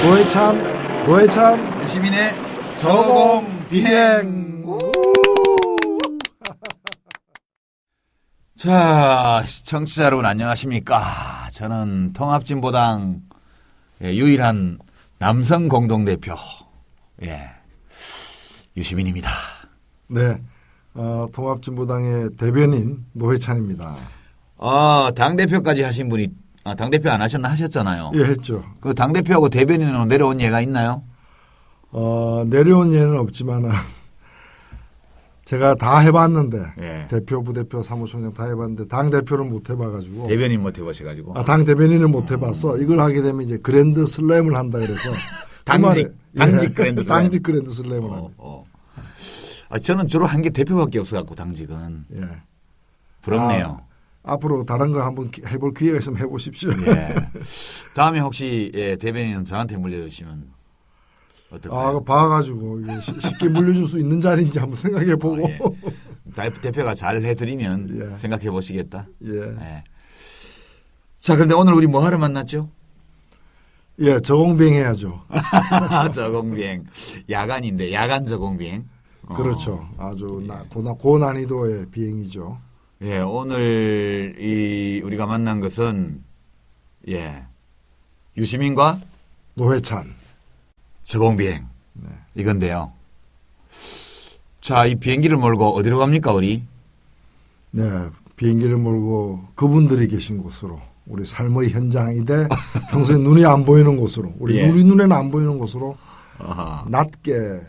노회찬 유시민의 저공비행. 자, 청취자 여러분 안녕하십니까. 저는 통합진보당 유일한 남성 공동대표 유시민입니다. 네, 통합진보당의 대변인 노회찬입니다. 당대표까지 하신 분이 당대표 안 하셨나 하셨잖아요. 예, 했죠. 그 당대표하고 대변인으로 내려온 예가 있나요? 내려온 예는 없지만은 제가 다 해봤는데 예. 대표, 부대표, 사무총장 다 해봤는데 당 대표를 못 해봐가지고 대변인 못 해보셔가지고 당 대변인을 못 해봤어. 이걸 하게 되면 이제 그랜드 슬램을 한다 그래서 당직 그랜드 슬램. 당직 그랜드 슬램을 합니다. 저는 주로 한 게 대표밖에 없어갖고 당직은 부럽네요. 앞으로 다른 거 한번 해볼 기회가 있으면 해보십시오. 예. 다음에 혹시 대변인은 저한테 물려주시면 어떨까요? 봐가지고 쉽게 물려줄 수 있는 자리인지 한번 생각해보고. 대표가 잘 해드리면 생각해 보시겠다. 예. 자, 그런데 오늘 우리 뭐 하러 만났죠? 예, 저공비행 해야죠. 저공비행. 야간인데 야간 저공비행. 그렇죠. 아주 고난이도의 비행이죠. 예, 오늘 우리가 만난 것은 유시민과 노회찬 저공비행 이건데요. 자, 이 비행기를 몰고 어디로 갑니까, 우리? 네, 비행기를 몰고 그분들이 계신 곳으로, 우리 삶의 현장이돼 평소에 눈이 안 보이는 곳으로, 우리 눈에는 안 보이는 곳으로 낮게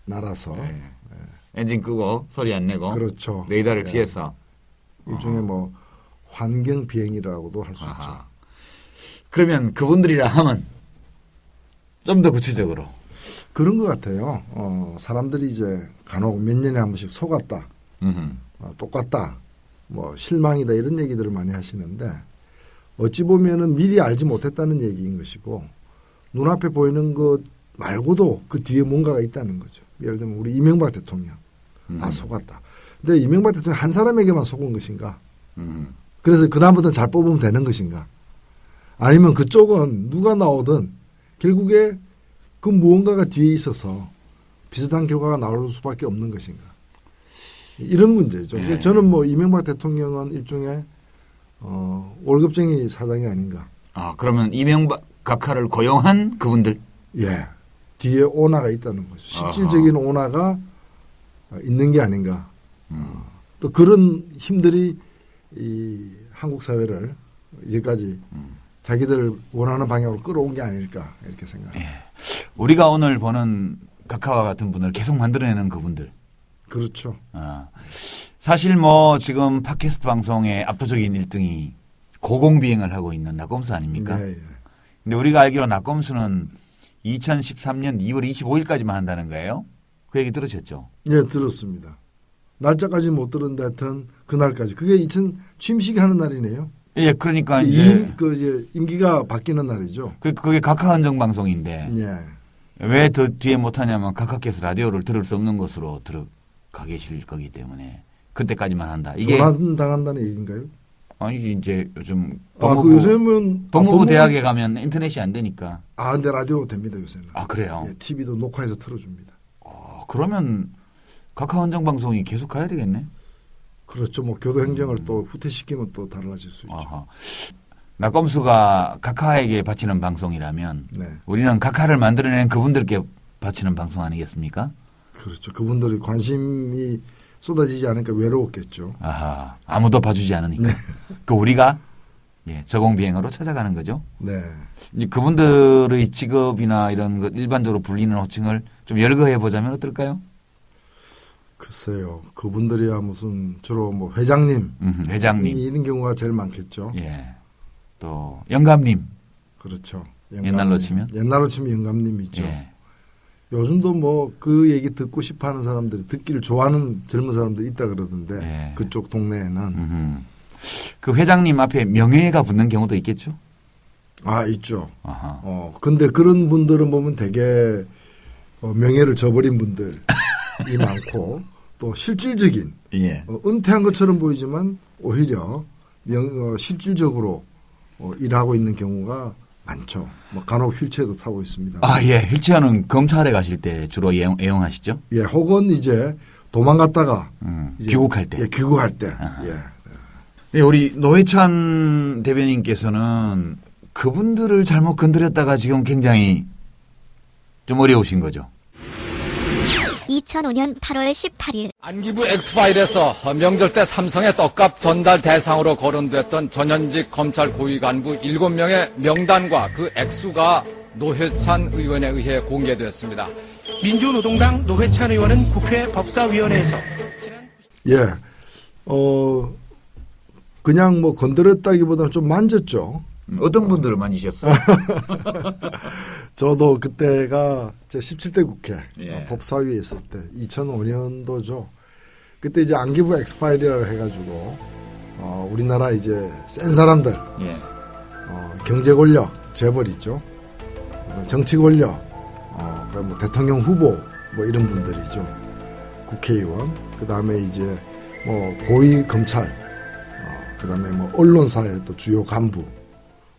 날아서 엔진 끄고 소리 안 내고 그렇죠. 레이더를 피해서 일종의 뭐 환경 비행이라고도 할 수 있죠. 그러면 그분들이라 하면 좀 더 구체적으로 그런 것 같아요. 사람들이 이제 간혹 몇 년에 한 번씩 속았다, 똑같다, 뭐 실망이다 이런 얘기들을 많이 하시는데 어찌 보면은 미리 알지 못했다는 얘기인 것이고 눈앞에 보이는 것 말고도 그 뒤에 뭔가가 있다는 거죠. 예를 들면 우리 이명박 대통령 속았다. 근데 이명박 대통령 한 사람에게만 속은 것인가? 그래서 그 다음부터는 잘 뽑으면 되는 것인가? 아니면 그쪽은 누가 나오든 결국에 그 무언가가 뒤에 있어서 비슷한 결과가 나올 수밖에 없는 것인가? 이런 문제죠. 그러니까 저는 뭐 이명박 대통령은 일종의 월급쟁이 사장이 아닌가? 그러면 이명박 각하를 고용한 그분들? 예. 뒤에 오나가 있다는 거죠. 실질적인 오나가 있는 게 아닌가. 또 그런 힘들이 이 한국 사회를 이제까지 자기들 원하는 방향으로 끌어온 게 아닐까 이렇게 생각합니다. 우리가 오늘 보는 각하와 같은 분을 계속 만들어내는 그분들. 그렇죠. 사실 뭐 지금 팟캐스트 방송의 압도적인 1등이 고공비행을 하고 있는 낙검수 아닙니까? 네, 근데 우리가 알기로 낙검수는 2013년 2월 25일까지만 한다는 거예요. 그 얘기 들으셨죠? 예, 들었습니다. 날짜까지 못 들었는데 하여튼 그날까지. 그게 취임식이 하는 날이네요. 예, 그러니까 이제 임기가 바뀌는 날이죠. 그게 각하 헌정 방송인데 예. 왜 더 뒤에 못하냐면 각하께서 라디오를 들을 수 없는 곳으로 들어가 계실 거기 때문에 그때까지만 한다. 이게 조난당한다는 얘기인가요? 아니 이제 요즘 요즘은 법무부 대학에 가면 인터넷이 안 되니까. 근데 라디오 됩니다 요새는. 그래요? 예, TV도 녹화해서 틀어줍니다. 그러면 각하 헌정 방송이 계속 가야 되겠네. 그렇죠. 뭐 교도 행정을 또 후퇴시키면 또 달라질 수 있죠. 낙검수가 각하에게 바치는 방송이라면 우리는 각하를 만들어낸 그분들께 바치는 방송 아니겠습니까? 그렇죠. 그분들이 관심이 쏟아지지 않으니까 외로웠겠죠. 아무도 봐주지 않으니까. 우리가 저공비행으로 찾아가는 거죠. 네. 이제 그분들의 직업이나 이런 것 일반적으로 불리는 호칭을 좀 열거해 보자면 어떨까요? 글쎄요. 그분들이야 무슨 주로 뭐 회장님, 회장님 이런 경우가 제일 많겠죠. 예. 또 영감님. 그렇죠. 옛날로 치면 영감님이죠. 요즘도 뭐 그 얘기 듣고 싶어하는 사람들이 듣기를 좋아하는 젊은 사람들이 있다 그러던데 그쪽 동네에는 그 회장님 앞에 명예가 붙는 경우도 있겠죠? 있죠. 근데 그런 분들은 보면 되게 명예를 저버린 분들이 많고 또 실질적인 은퇴한 것처럼 보이지만 오히려 실질적으로 일하고 있는 경우가 많죠. 뭐 간혹 휠체어도 타고 있습니다. 아, 예. 휠체어는 검찰에 가실 때 주로 애용하시죠? 예, 혹은 이제 도망갔다가 이제 귀국할 때. 예, 귀국할 때. 예. 네, 우리 노회찬 대변인께서는 그분들을 잘못 건드렸다가 지금 굉장히 좀 어려우신 거죠. 2005년 8월 18일 안기부 엑스파일에서 명절 때 삼성의 떡값 전달 대상으로 거론됐던 전현직 검찰 고위 간부 7명의 명단과 그 액수가 노회찬 의원에 의해 공개됐습니다. 민주노동당 노회찬 의원은 국회 법사위원회에서 예. 그냥 뭐 건드렸다기보다는 좀 만졌죠. 어떤 분들을 만지셨어요? 저도 그때가 제 17대 국회 예. 법사위에 있을 때 2005년도죠. 그때 이제 안기부 엑스파일이라고 해가지고 우리나라 이제 센 사람들, 예. 경제 권력, 재벌 있죠. 정치 권력, 뭐 대통령 후보 뭐 이런 분들이죠. 국회의원, 그 다음에 이제 뭐 고위 검찰, 그 다음에 뭐 언론사의 또 주요 간부.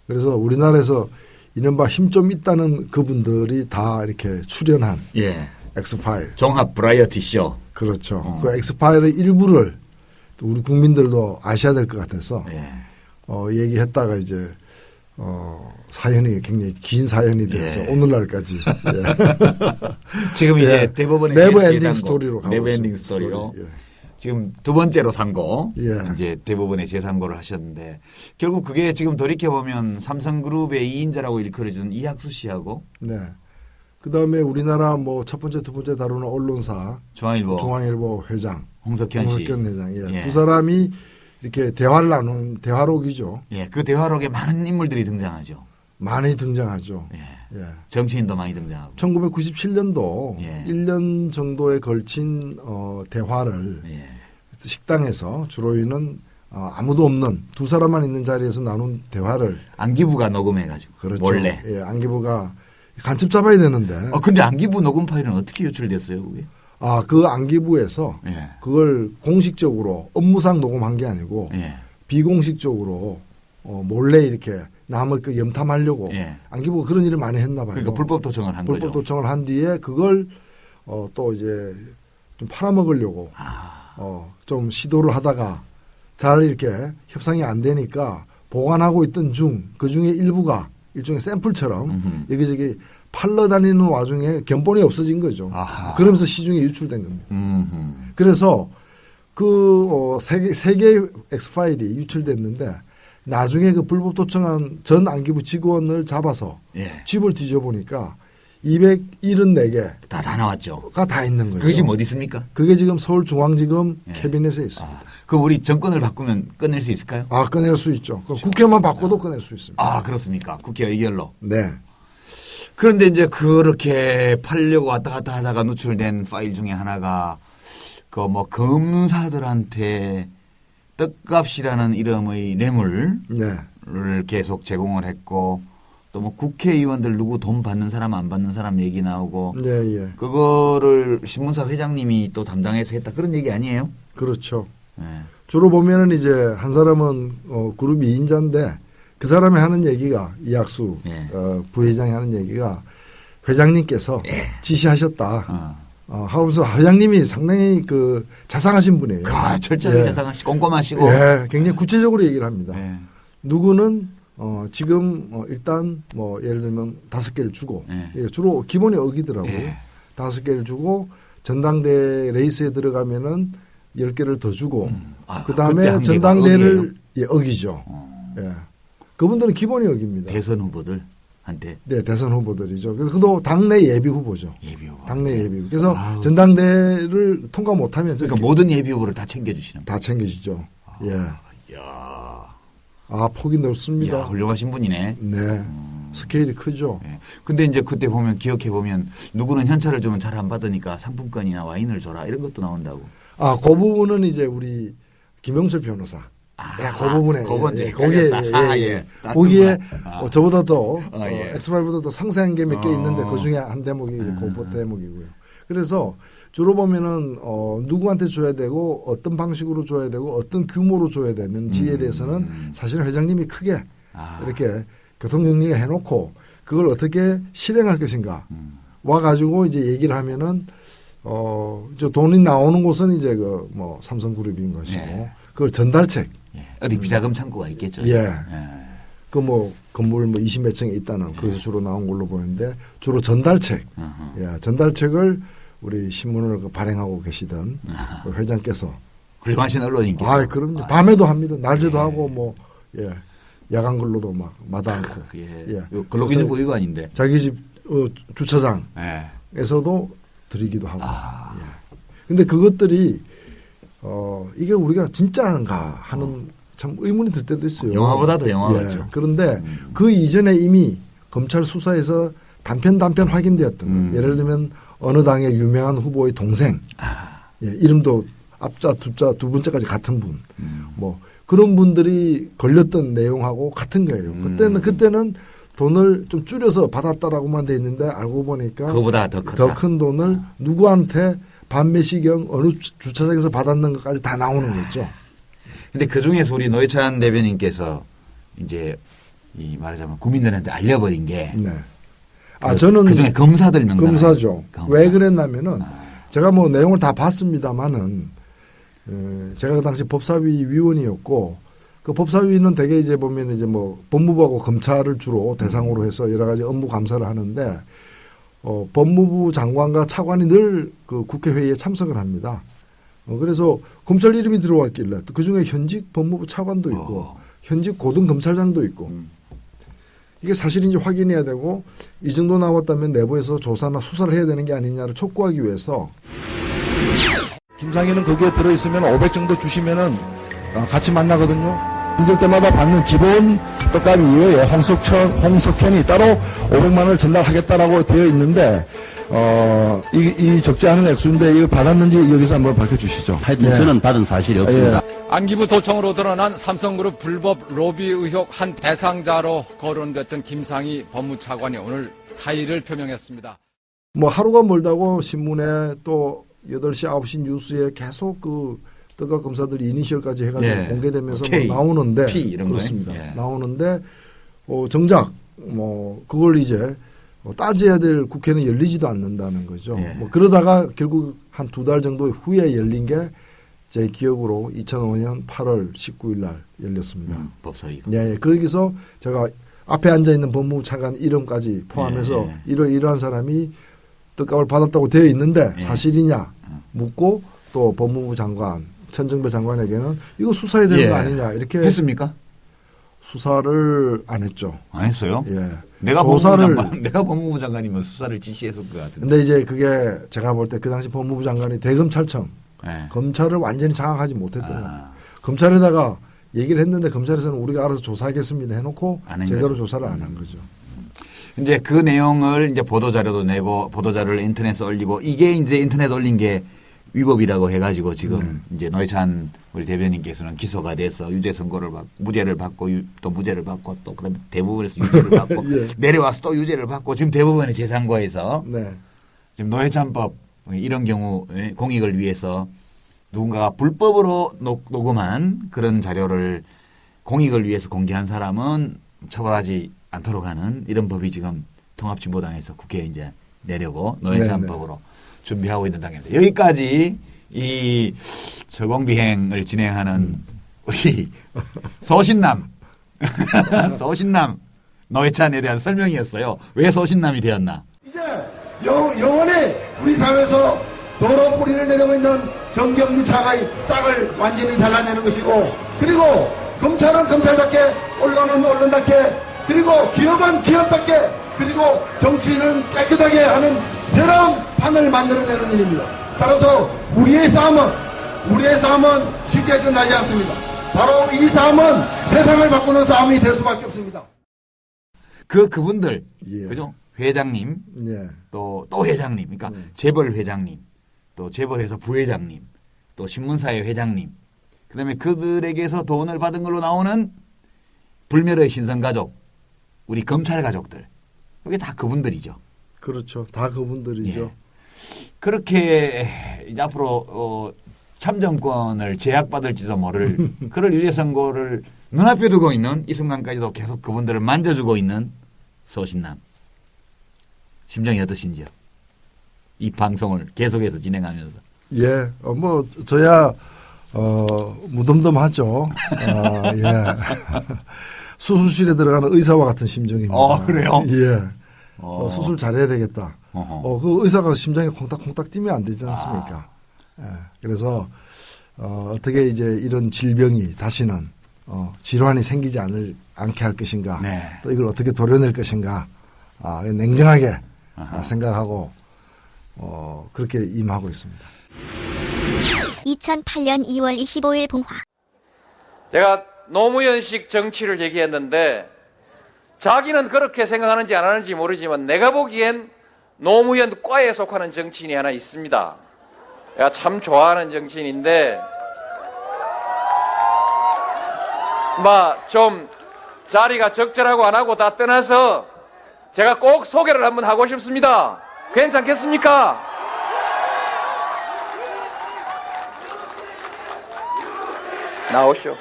그래서 우리나라에서 이른바 힘 좀 있다는 그분들이 다 이렇게 출연한 예. 엑스파일. 종합 브라이어티 쇼. 그렇죠. 그 엑스파일의 일부를 우리 국민들도 아셔야 될 것 같아서 예. 얘기했다가 이제 사연이 굉장히 긴 사연이 돼서 예. 오늘날까지 지금 이제 예. 대법원의 네버 엔딩 재산고, 스토리로 가고 네버 있습니다. 엔딩 스토리로 스토리. 예. 지금 두 번째로 상고 예. 이제 대법원의 재상고를 하셨는데 결국 그게 지금 돌이켜 보면 삼성그룹의 2인자라고 일컬어주는 이학수 씨하고 네. 그 다음에 우리나라 뭐 첫 번째, 두 번째 다루는 언론사 중앙일보 회장 홍석현 씨. 회장, 예. 예. 두 사람이 이렇게 대화를 나눈 대화록이죠. 예, 그 대화록에 많은 인물들이 등장하죠. 많이 등장하죠. 예. 예. 정치인도 많이 등장하고. 1997년도 예. 1년 정도에 걸친 대화를 예. 식당에서 주로인은 아무도 없는 두 사람만 있는 자리에서 나눈 대화를 안기부가 녹음해가지고 그렇죠. 몰래. 예, 안기부가 간첩 잡아야 되는데. 근데 안기부 녹음 파일은 어떻게 유출됐어요, 그게? 그 안기부에서 예. 그걸 공식적으로 업무상 녹음한 게 아니고 예. 비공식적으로 몰래 이렇게 남을 그 염탐하려고 예. 안기부가 그런 일을 많이 했나 봐요. 그러니까 불법 도청을 한 거죠. 불법 도청을 한 뒤에 그걸 또 이제 좀 팔아먹으려고 좀 시도를 하다가 잘 이렇게 협상이 안 되니까 보관하고 있던 그 중에 일부가 일종의 샘플처럼 여기저기 팔러 다니는 와중에 견본이 없어진 거죠. 아하. 그러면서 시중에 유출된 겁니다. 음흠. 그래서 그 세 개의 엑스파일이 유출됐는데 나중에 그 불법 도청한 전 안기부 직원을 잡아서 예. 집을 뒤져보니까 274개 다 나왔죠. 다 있는 거죠. 그게 지금 어디 있습니까? 그게 지금 서울중앙지검 예. 캐비넷에 있습니다. 그 우리 정권을 바꾸면 꺼낼 수 있을까요? 꺼낼 수 있죠. 국회만 바꿔도 꺼낼 수 있습니다. 그렇습니까? 국회 의결로. 네. 그런데 이제 그렇게 팔려고 왔다 갔다 하다가 누출된 파일 중에 하나가 그 뭐 검사들한테 떡값이라는 이름의 뇌물을 네. 계속 제공을 했고 또 뭐 국회의원들 누구 돈 받는 사람 안 받는 사람 얘기 나오고 네, 예. 그거를 신문사 회장님이 또 담당해서 했다 그런 얘기 아니에요? 그렇죠. 네. 주로 보면은 이제 한 사람은 그룹 2인자인데 그 사람이 하는 얘기가 이학수 예. 부회장이 하는 얘기가 회장님께서 지시하셨다. 어. 하면서 회장님이 상당히 그 자상하신 분이에요. 철저하게 예. 자상하시고 꼼꼼하시고. 예, 굉장히 구체적으로 얘기를 합니다. 예. 누구는 지금 일단 뭐 예를 들면 5개를 주고 예. 주로 기본이 어기더라고요. 예. 5개를 주고 전당대 레이스에 들어가면은 10개를 더 주고 그때 그다음에 한 개가 전당대를 어기죠. 예. 그분들은 기본이 어깁니다. 대선 후보들한테. 네, 대선 후보들이죠. 그래서 당내 예비 후보죠. 예비 후보. 당내 예비 후보. 그래서 전당대를 통과 못하면 그러니까 모든 예비 후보를 다 챙겨주시는. 다 챙겨주죠. 예. 야. 폭이 넓습니다. 야, 훌륭하신 분이네. 네. 스케일이 크죠. 예. 근데 이제 그때 보면 기억해 보면 누구는 현찰을 주면 잘 안 받으니까 상품권이나 와인을 줘라 이런 것도 나온다고. 그 부분은 이제 우리 김영철 변호사. 그 부분에 거기에 거기에 저보다 더 엑스파일보다 더 상세한 게 몇 개 있는데 그 중에 한 대목이 그 대목이고요. 그래서 주로 보면은 누구한테 줘야 되고 어떤 방식으로 줘야 되고 어떤 규모로 줘야 되는지에 대해서는 사실 회장님이 크게 이렇게 교통정리를 해놓고 그걸 어떻게 실행할 것인가 와가지고 이제 얘기를 하면은 저 돈이 나오는 곳은 이제 그 뭐 삼성그룹인 것이고 예. 그걸 전달책. 예. 어디 비자금 창고가 있겠죠. 예. 그 뭐 건물 뭐 20몇 층에 있다는 그것이 주로 나온 걸로 보이는데 주로 전달책. 예. 전달책을 우리 신문을 그 발행하고 계시던 그 회장께서 훌륭하신 언론인께서. 아, 그럼요. 밤에도 합니다. 낮에도 하고 뭐 예. 야간 근로도 막 마다 않고. 예. 예. 근로기준 보유관인데. 자기 집 주차장에서도 예. 드리기도 하고. 예. 근데 그것들이 이게 우리가 진짜 하는가 하는 참 의문이 들 때도 있어요. 영화보다 더 영화 예. 같죠. 그런데 그 이전에 이미 검찰 수사에서 단편 확인되었던 것. 예를 들면 어느 당의 유명한 후보의 동생. 예. 이름도 앞자, 두자, 두 번째까지 같은 분. 뭐 그런 분들이 걸렸던 내용하고 같은 거예요. 그때는 돈을 좀 줄여서 받았다라고만 돼 있는데 알고 보니까 그거보다 더 큰 돈을 누구한테 밤몇 시경 어느 주차장에서 받았는 것까지 다 나오는 거죠. 근데 그 중에서 우리 노회찬 대변인께서 이제 이 말하자면 국민들한테 알려버린 게. 네. 저는 그 중에 검사들 명단. 검사죠. 왜 그랬냐면은 제가 뭐 내용을 다 봤습니다만은 제가 그 당시 법사위 위원이었고 그 법사위는 대개 이제 보면 이제 뭐 법무부하고 검찰을 주로 대상으로 해서 여러 가지 업무 감사를 하는데 법무부 장관과 차관이 늘 그 국회 회의에 참석을 합니다. 그래서 검찰 이름이 들어왔길래 그 중에 현직 법무부 차관도 있고 현직 고등검찰장도 있고 이게 사실인지 확인해야 되고 이 정도 나왔다면 내부에서 조사나 수사를 해야 되는 게 아니냐를 촉구하기 위해서 김상현은 거기에 들어있으면 500 정도 주시면은 같이 만나거든요. 힘들 때마다 받는 기본 떡값 이외에 홍석현이 따로 500만 원을 전달하겠다라고 되어 있는데 이 적지 않은 액수인데 이거 받았는지 여기서 한번 밝혀주시죠. 하여튼 저는 받은 사실이 없습니다. 안기부 도청으로 드러난 삼성그룹 불법 로비 의혹 한 대상자로 거론됐던 김상희 법무차관이 오늘 사의를 표명했습니다. 뭐 하루가 멀다고 신문에 또 8시, 9시 뉴스에 계속 그 떡값 검사들이 이니셜까지 해가지고 공개되면서 K, 나오는데 P 이런 그렇습니다. 거예요? 나오는데 정작 뭐 그걸 이제 따져야 될 국회는 열리지도 않는다는 거죠. 뭐 그러다가 결국 한 2달 정도 후에 열린 게 제 기억으로 2005년 8월 19일 날 열렸습니다. 법사위. 예, 거기서 제가 앞에 앉아 있는 법무부 차관 이름까지 포함해서 이러한 사람이 떡값을 받았다고 되어 있는데 사실이냐 묻고 또 법무부 장관 천정배 장관에게는 이거 수사해야 되는 거 아니냐 이렇게 했습니까? 수사를 안 했죠. 안 했어요? 예. 내가 조사를 내가 법무부 장관이면 수사를 지시했을 것 같은데. 근데 이제 그게 제가 볼 때 그 당시 법무부 장관이 대검찰청 네. 검찰을 완전히 장악하지 못했던 것 같아요. 검찰에다가 얘기를 했는데 검찰에서는 우리가 알아서 조사하겠습니다 해놓고 제대로 조사를 안 한 거죠. 이제 그 내용을 이제 보도자료도 내고 보도자료를 인터넷에 올리고 이게 이제 인터넷 올린 게 위법이라고 해가지고 지금 이제 노회찬 우리 대변인께서는 기소가 돼서 유죄 선고를 받고 무죄를 받고 또 무죄를 받고 또 그다음에 대법원에서 유죄를 받고 내려와서 또 유죄를 받고 지금 대법원의 재상고에서 지금 노회찬법 이런 경우 공익을 위해서 누군가가 불법으로 녹음한 그런 자료를 공익을 위해서 공개한 사람은 처벌하지 않도록 하는 이런 법이 지금 통합진보당에서 국회에 이제 내려고 노회찬법으로 준비하고 있는 단계인데 여기까지 이 저공비행을 진행하는 우리 소신남 노회찬에 대한 설명이었어요. 왜 소신남이 되었나? 이제 영원히 우리 사회에서 더러운 뿌리를 내리고 있는 정경유 차가의 싹을 완전히 잘라내는 것이고 그리고 검찰은 검찰답게 언론은 언론답게 그리고 기업은 기업답게 그리고 정치인은 깨끗하게 하는 새로운 판을 만들어내는 일입니다. 따라서 우리의 싸움은 쉽게 끝나지 않습니다. 바로 이 싸움은 세상을 바꾸는 싸움이 될 수밖에 없습니다. 그분들 그죠? 회장님 또 회장님 그러니까 재벌 회장님 또 재벌회사 부회장님 또 신문사의 회장님 그다음에 그들에게서 돈을 받은 걸로 나오는 불멸의 신성가족 우리 검찰 가족들 이게 다 그분들이죠. 그렇죠. 다 그분들이죠. 그렇게 이제 앞으로 참정권을 제약받을지도 모를 그럴 유죄 선고를 눈앞에 두고 있는 이 순간까지도 계속 그분들을 만져주고 있는 소신남. 심정이 어떠신지요? 이 방송을 계속해서 진행하면서. 예, 뭐 저야 무덤덤하죠. 예. 수술실에 들어가는 의사와 같은 심정입니다. 그래요? 예. 수술 잘해야 되겠다. 그 의사가 심장이 콩닥콩닥 뛰면 안 되지 않습니까? 예. 그래서 어떻게 이제 이런 질병이 다시는 질환이 생기지 않게 할 것인가, 네. 또 이걸 어떻게 도려낼 것인가, 냉정하게 생각하고 그렇게 임하고 있습니다. 2008년 2월 25일 봉화. 제가 노무현식 정치를 얘기했는데 자기는 그렇게 생각하는지 안 하는지 모르지만 내가 보기엔 노무현 과에 속하는 정치인이 하나 있습니다. 내가 참 좋아하는 정치인인데 좀 자리가 적절하고 안 하고 다 떠나서 제가 꼭 소개를 한번 하고 싶습니다. 괜찮겠습니까? 나오시오.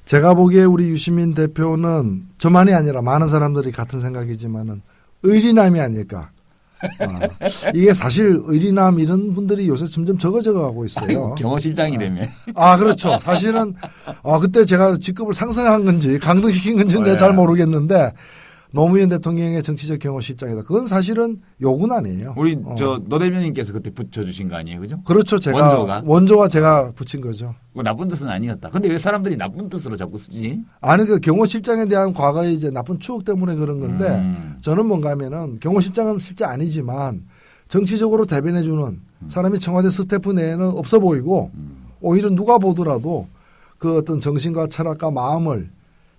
제가 보기에 우리 유시민 대표는 저만이 아니라 많은 사람들이 같은 생각이지만은 의리남이 아닐까. 이게 사실 의리남 이런 분들이 요새 점점 적어가고 있어요. 경호실장이라며. 그렇죠. 사실은 그때 제가 직급을 상승한 건지 강등시킨 건지는 내가 잘 모르겠는데 노무현 대통령의 정치적 경호실장이다. 그건 사실은 욕은 아니에요. 우리 노 대변인께서 그때 붙여주신 거 아니에요, 그죠? 그렇죠. 원조가 제가 붙인 거죠. 나쁜 뜻은 아니었다. 근데 왜 사람들이 나쁜 뜻으로 자꾸 쓰지? 아니 그 경호실장에 대한 과거의 이제 나쁜 추억 때문에 그런 건데 저는 뭔가 하면은 경호실장은 실제 아니지만 정치적으로 대변해주는 사람이 청와대 스태프 내에는 없어 보이고 오히려 누가 보더라도 그 어떤 정신과 철학과 마음을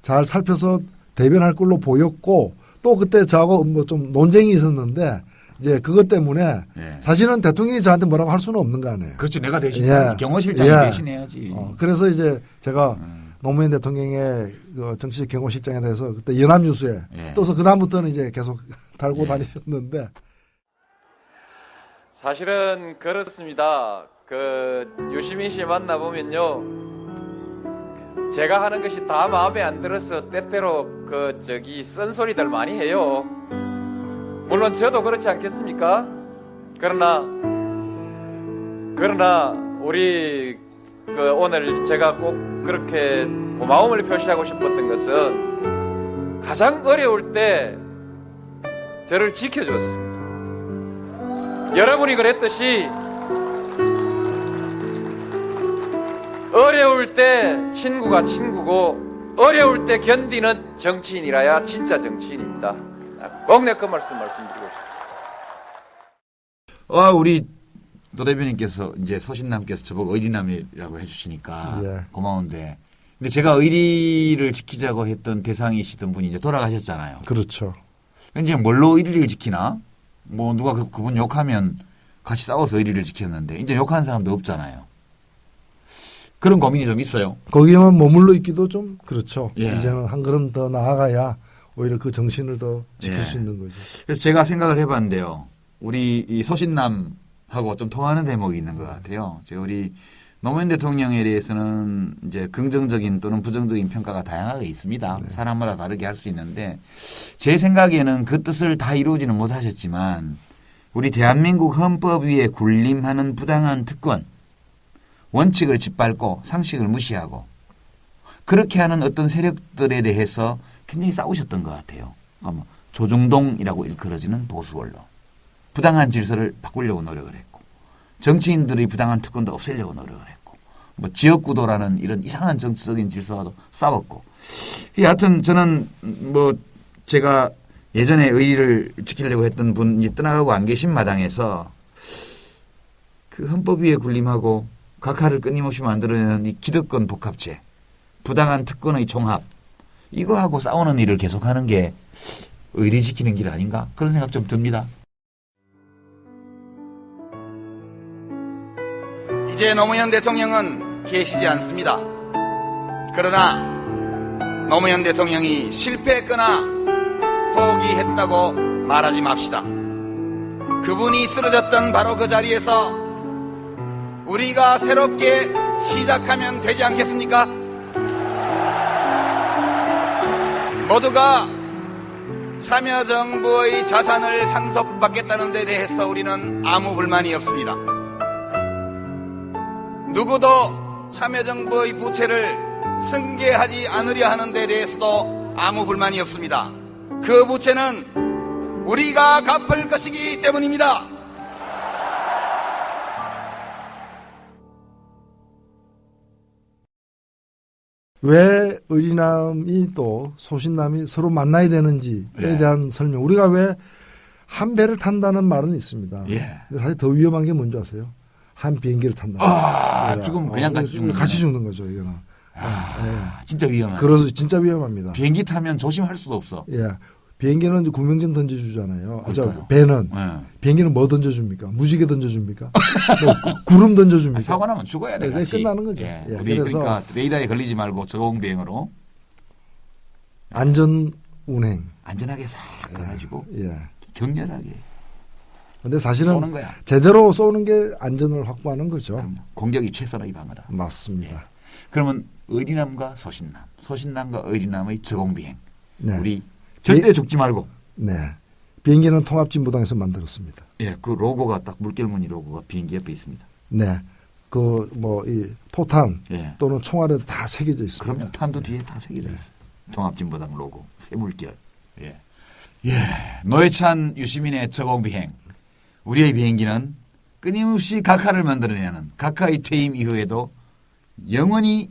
잘 살펴서 대변할 걸로 보였고 또 그때 저하고 뭐 좀 논쟁이 있었는데 이제 그것 때문에 사실은 대통령이 저한테 뭐라고 할 수는 없는 거 아니에요. 그렇죠. 내가 대신해야지. 경호실장이 대신해야지. 그래서 이제 제가 노무현 대통령의 그 정치적 경호실장에 대해서 그때 연합뉴스에 떠서 그다음부터는 이제 계속 달고 다니셨는데 사실은 그렇습니다. 유시민 씨 만나보면요. 제가 하는 것이 다 마음에 안 들어서 때때로 쓴소리들 많이 해요. 물론 저도 그렇지 않겠습니까? 그러나 우리 오늘 제가 꼭 그렇게 고마움을 표시하고 싶었던 것은 가장 어려울 때 저를 지켜줬습니다. 여러분이 그랬듯이 어려울 때 친구가 친구고 어려울 때 견디는 정치인이라야 진짜 정치인입니다. 꼭 내 그 말씀드리고 싶습니다. 우리 노 대변인께서 이제 소신남께서 저보고 의리남이라고 해주시니까 고마운데, 근데 제가 의리를 지키자고 했던 대상이시던 분이 이제 돌아가셨잖아요. 그렇죠. 이제 뭘로 의리를 지키나? 뭐 누가 그분 욕하면 같이 싸워서 의리를 지켰는데 이제 욕하는 사람도 없잖아요. 그런 고민이 좀 있어요. 거기에만 머물러 있기도 좀 그렇죠. 이제는 한 걸음 더 나아가야 오히려 그 정신을 더 지킬 수 있는 거죠. 그래서 제가 생각을 해봤는데요. 우리 이 소신남하고 좀 통하는 대목이 있는 것 같아요. 우리 노무현 대통령에 대해서는 이제 긍정적인 또는 부정적인 평가가 다양하게 있습니다. 사람마다 다르게 할 수 있는데 제 생각에는 그 뜻을 다 이루지는 못하셨지만 우리 대한민국 헌법 위에 군림하는 부당한 특권, 원칙을 짓밟고 상식을 무시하고 그렇게 하는 어떤 세력들에 대해서 굉장히 싸우셨던 것 같아요. 조중동이라고 일컬어지는 보수 언론. 부당한 질서를 바꾸려고 노력을 했고 정치인들이 부당한 특권도 없애려고 노력을 했고 지역구도라는 이런 이상한 정치적인 질서와도 싸웠고 하여튼 저는 제가 예전에 의리를 지키려고 했던 분이 떠나가고 안 계신 마당에서 그 헌법 위에 군림하고 각하를 끊임없이 만들어내는 이 기득권 복합체, 부당한 특권의 종합, 이거하고 싸우는 일을 계속하는 게 의리 지키는 길 아닌가? 그런 생각 좀 듭니다. 이제 노무현 대통령은 계시지 않습니다. 그러나 노무현 대통령이 실패했거나 포기했다고 말하지 맙시다. 그분이 쓰러졌던 바로 그 자리에서 우리가 새롭게 시작하면 되지 않겠습니까? 모두가 참여정부의 자산을 상속받겠다는 데 대해서 우리는 아무 불만이 없습니다. 누구도 참여정부의 부채를 승계하지 않으려 하는 데 대해서도 아무 불만이 없습니다. 그 부채는 우리가 갚을 것이기 때문입니다. 왜 의리남이 또 소신남이 서로 만나야 되는지에 대한 설명. 우리가 왜 한 배를 탄다는 말은 있습니다. 근데 사실 더 위험한 게 뭔지 아세요? 한 비행기를 탄다. 죽으면 그냥 같이 죽는 거죠. 같이 죽는 거죠, 이거는. 진짜 위험해요. 그래서 진짜 위험합니다. 비행기 타면 조심할 수도 없어. 비행기는 이제 구명정 던져주잖아요. 배는 비행기는 뭐 던져줍니까? 무지개 던져줍니까? 뭐 구름 던져줍니까? 사고 나면 죽어야 돼. 끝나는 거죠. 우리 그래서 그러니까 레이더에 걸리지 말고 저공 비행으로 안전 운행, 안전하게 싹 가가지고 격렬하게. 근데 사실은 쏘는 거야. 제대로 쏘는 게 안전을 확보하는 거죠. 그럼 공격이 최선의 방어다. 맞습니다. 그러면 의리남과 소신남, 소신남과 의리남의 저공비행. 네. 우리 절대 죽지 말고. 네. 비행기는 통합진보당에서 만들었습니다. 그 로고가 딱 물결무늬 로고가 비행기 옆에 있습니다. 네. 그 뭐 이 포탄 또는 총알에도 다 새겨져 있습니다. 그러면 탄도 뒤에 다 새겨져 있어요. 통합진보당 로고, 새물결. 노회찬 유시민의 저공비행. 우리의 비행기는 끊임없이 각하를 만들어내는 각하의 퇴임 이후에도 영원히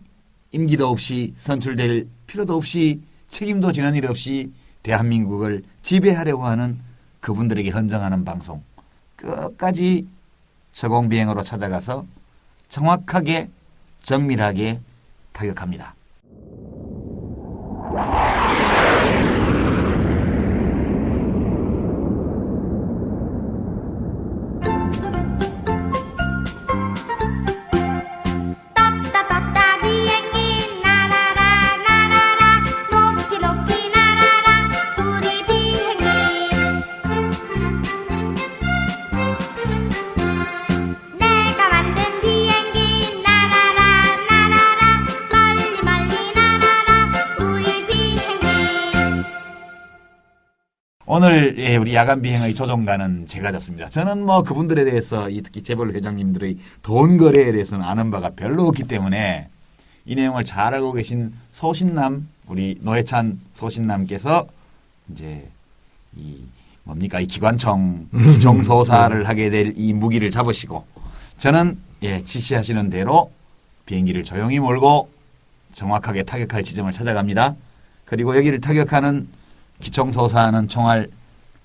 임기도 없이 선출될 필요도 없이 책임도 지는 일 없이 대한민국을 지배하려고 하는 그분들에게 헌정하는 방송. 끝까지 저공비행으로 찾아가서 정확하게 정밀하게 타격합니다. 오늘 우리 야간 비행의 조종관은 제가 잡습니다. 저는 뭐 그분들에 대해서 특히 재벌 회장님들의 돈 거래에 대해서는 아는 바가 별로 없기 때문에 이 내용을 잘 알고 계신 소신남 우리 노회찬 소신남께서 이제 이 뭡니까 이 기관총 기총소사를 하게 될 이 무기를 잡으시고 저는 지시하시는 대로 비행기를 조용히 몰고 정확하게 타격할 지점을 찾아갑니다. 그리고 여기를 타격하는 기총소사하는 총알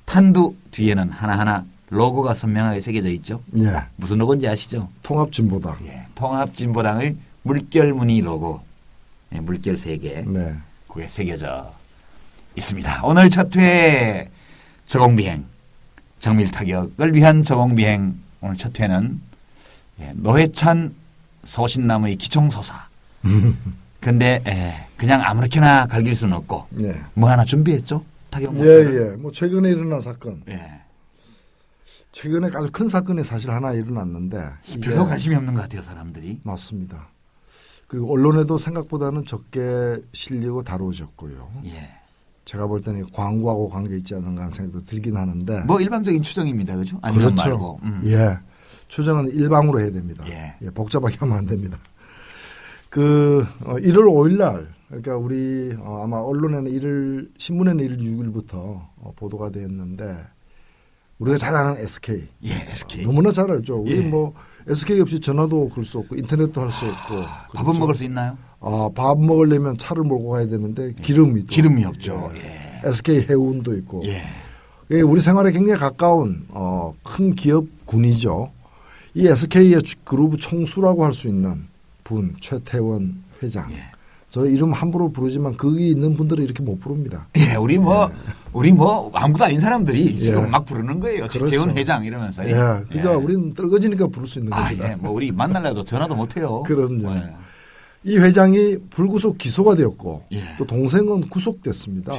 탄두 뒤에는 하나하나 로고가 선명하게 새겨져 있죠. 무슨 로고인지 아시죠? 통합진보당. 통합진보당의 물결무늬 로고. 물결 3개. 그게 새겨져 있습니다. 오늘 첫 회 저공비행 정밀 타격을 위한 저공비행 오늘 첫 회는 노회찬 소신남의 기총소사. 근데 그냥 아무렇게나 갈길 수는 없고 뭐 하나 준비했죠? 타격 뭐 최근에 일어난 사건. 최근에 아주 큰 사건이 사실 하나 일어났는데 별로 관심이 없는 것 같아요, 사람들이. 맞습니다. 그리고 언론에도 생각보다는 적게 실리고 다루어졌고요. 제가 볼 때는 광고하고 관계 있지 않은가 하는 생각도 들긴 하는데. 뭐 일방적인 추정입니다, 그렇죠? 아니면 그렇죠. 말고. 추정은 일방으로 해야 됩니다. 복잡하게 하면 안 됩니다. 1월 5일 날, 그러니까 우리 아마 언론에는 신문에는 1월 6일부터 보도가 됐는데, 우리가 잘 아는 SK. SK. 너무나 잘 알죠. 우리 뭐 SK 없이 전화도 걸 수 없고 인터넷도 할 수 없고. 밥은 먹을 수 있나요? 밥 먹으려면 차를 몰고 가야 되는데 기름이 없죠. SK 해운도 있고. 우리 생활에 굉장히 가까운 큰 기업군이죠. 이 SK의 그룹 총수라고 할 수 있는 분 최태원 회장. 저 이름 함부로 부르지만 거기 있는 분들은 이렇게 못 부릅니다. 우리 아무것도 아닌 사람들이 지금 막 부르는 거예요. 최태원 회장 이러면서. 그러니까 우리는 떨거지니까 부를 수 있는 겁니다. 뭐 우리 만날래도 전화도 못 해요. 그럼요. 이 회장이 불구속 기소가 되었고 또 동생은 구속됐습니다.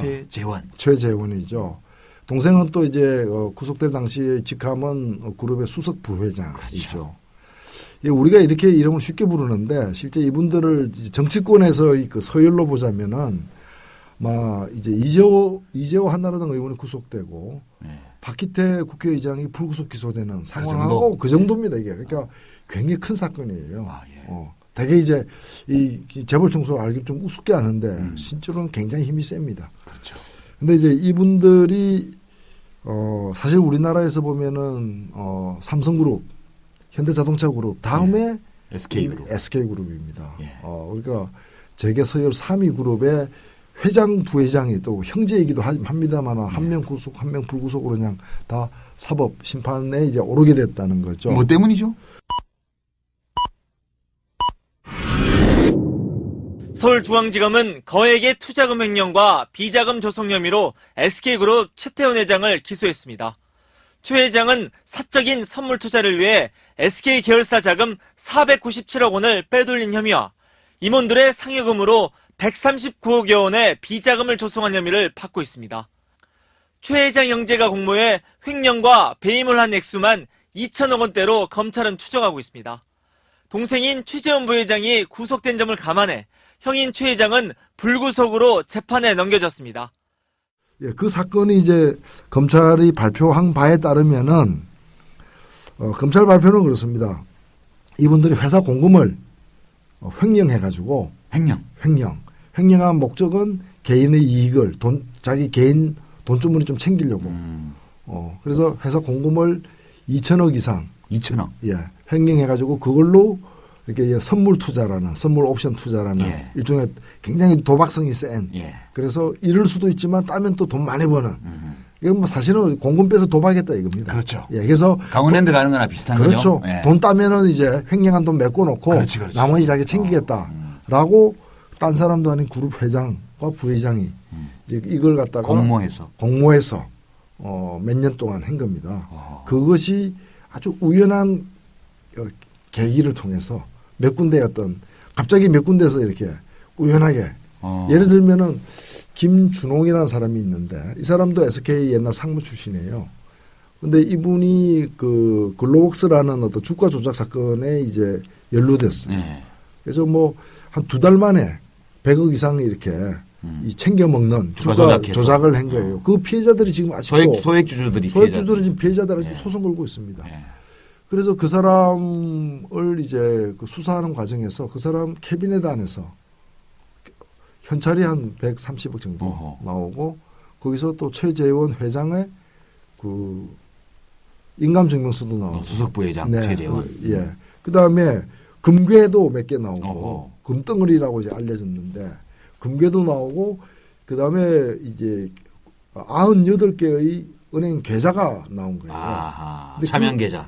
최재원이죠. 동생은 또 이제 구속될 당시에 직함은 그룹의 수석 부회장이죠. 예, 우리가 이렇게 이름을 쉽게 부르는데 실제 이분들을 정치권에서 그 서열로 보자면은 막 이제 이재호 한나라당 의원이 구속되고 박기태 국회의장이 불구속 기소되는 상황하고 그 정도입니다 이게. 그러니까 굉장히 큰 사건이에요. 되게 이제 이 재벌 총수 알기 좀 우습게 아는데 실제로는 굉장히 힘이 셉니다. 그렇죠. 근데 이제 이분들이 사실 우리나라에서 보면은 삼성그룹, 현대자동차그룹 다음에 SK그룹입니다. 예. 그러니까 재계 서열 3위 그룹의 회장, 부회장이 또 형제이기도 합니다만 한 명 구속, 한 명 불구속으로 그냥 다 사법 심판에 이제 오르게 됐다는 거죠. 뭐 때문이죠? 서울중앙지검은 거액의 투자금 횡령과 비자금 조성 혐의로 SK그룹 최태원 회장을 기소했습니다. 최 회장은 사적인 선물 투자를 위해 SK 계열사 자금 497억 원을 빼돌린 혐의와 임원들의 상여금으로 139억여 원의 비자금을 조성한 혐의를 받고 있습니다. 최 회장 형제가 공모해 횡령과 배임을 한 액수만 2천억 원대로 검찰은 추정하고 있습니다. 동생인 최재원 부회장이 구속된 점을 감안해 형인 최 회장은 불구속으로 재판에 넘겨졌습니다. 예, 그 사건이 이제 검찰이 발표한 바에 따르면은 검찰 발표는 그렇습니다. 이분들이 회사 공금을 횡령해가지고 횡령한 목적은 개인의 이익을 자기 개인 돈주머니 좀 챙기려고. 그래서 회사 공금을 2천억 이상. 2천억. 예, 횡령해가지고 그걸로 이렇게 선물 투자라는 선물 옵션 투자라는 일종의 굉장히 도박성이 센. 그래서 이럴 수도 있지만 따면 또 돈 많이 버는. 이건 뭐 사실은 공금 빼서 도박했다 이겁니다. 그렇죠. 예, 그래서 강원랜드 가는 거나 비슷한 거죠. 그렇죠. 돈 따면은 이제 횡령한 돈 메꿔놓고 나머지 자기 챙기겠다라고 딴 사람도 아닌 그룹 회장과 부회장이 이제 이걸 갖다가 공모해서 몇 년 동안 한 겁니다. 그것이 아주 우연한 계기를 통해서 몇 군데였던 갑자기 몇 군데에서 이렇게 우연하게 예를 들면은 김준홍이라는 사람이 있는데 이 사람도 SK 옛날 상무 출신이에요. 근데 이분이 그 글로벅스라는 어떤 주가 조작 사건에 이제 연루됐어요. 그래서 뭐 한 2달 만에 100억 이상 이렇게 이 챙겨 먹는 주가 조작을 한 거예요. 그 피해자들이 지금 아직도 소액주주들이 지금 피해자들이 소송 걸고 있습니다. 그래서 그 사람을 이제 그 수사하는 과정에서 그 사람 캐비넷 안에서 현찰이 한 130억 정도 나오고 거기서 또 최재원 회장의 그 인감증명서도 나오고 수석부회장 최재원. 예. 그 다음에 금괴도 몇 개 나오고 금덩어리라고 이제 알려졌는데 금괴도 나오고 그 다음에 이제 98개의 은행 계좌가 나온 거예요. 차명 계좌.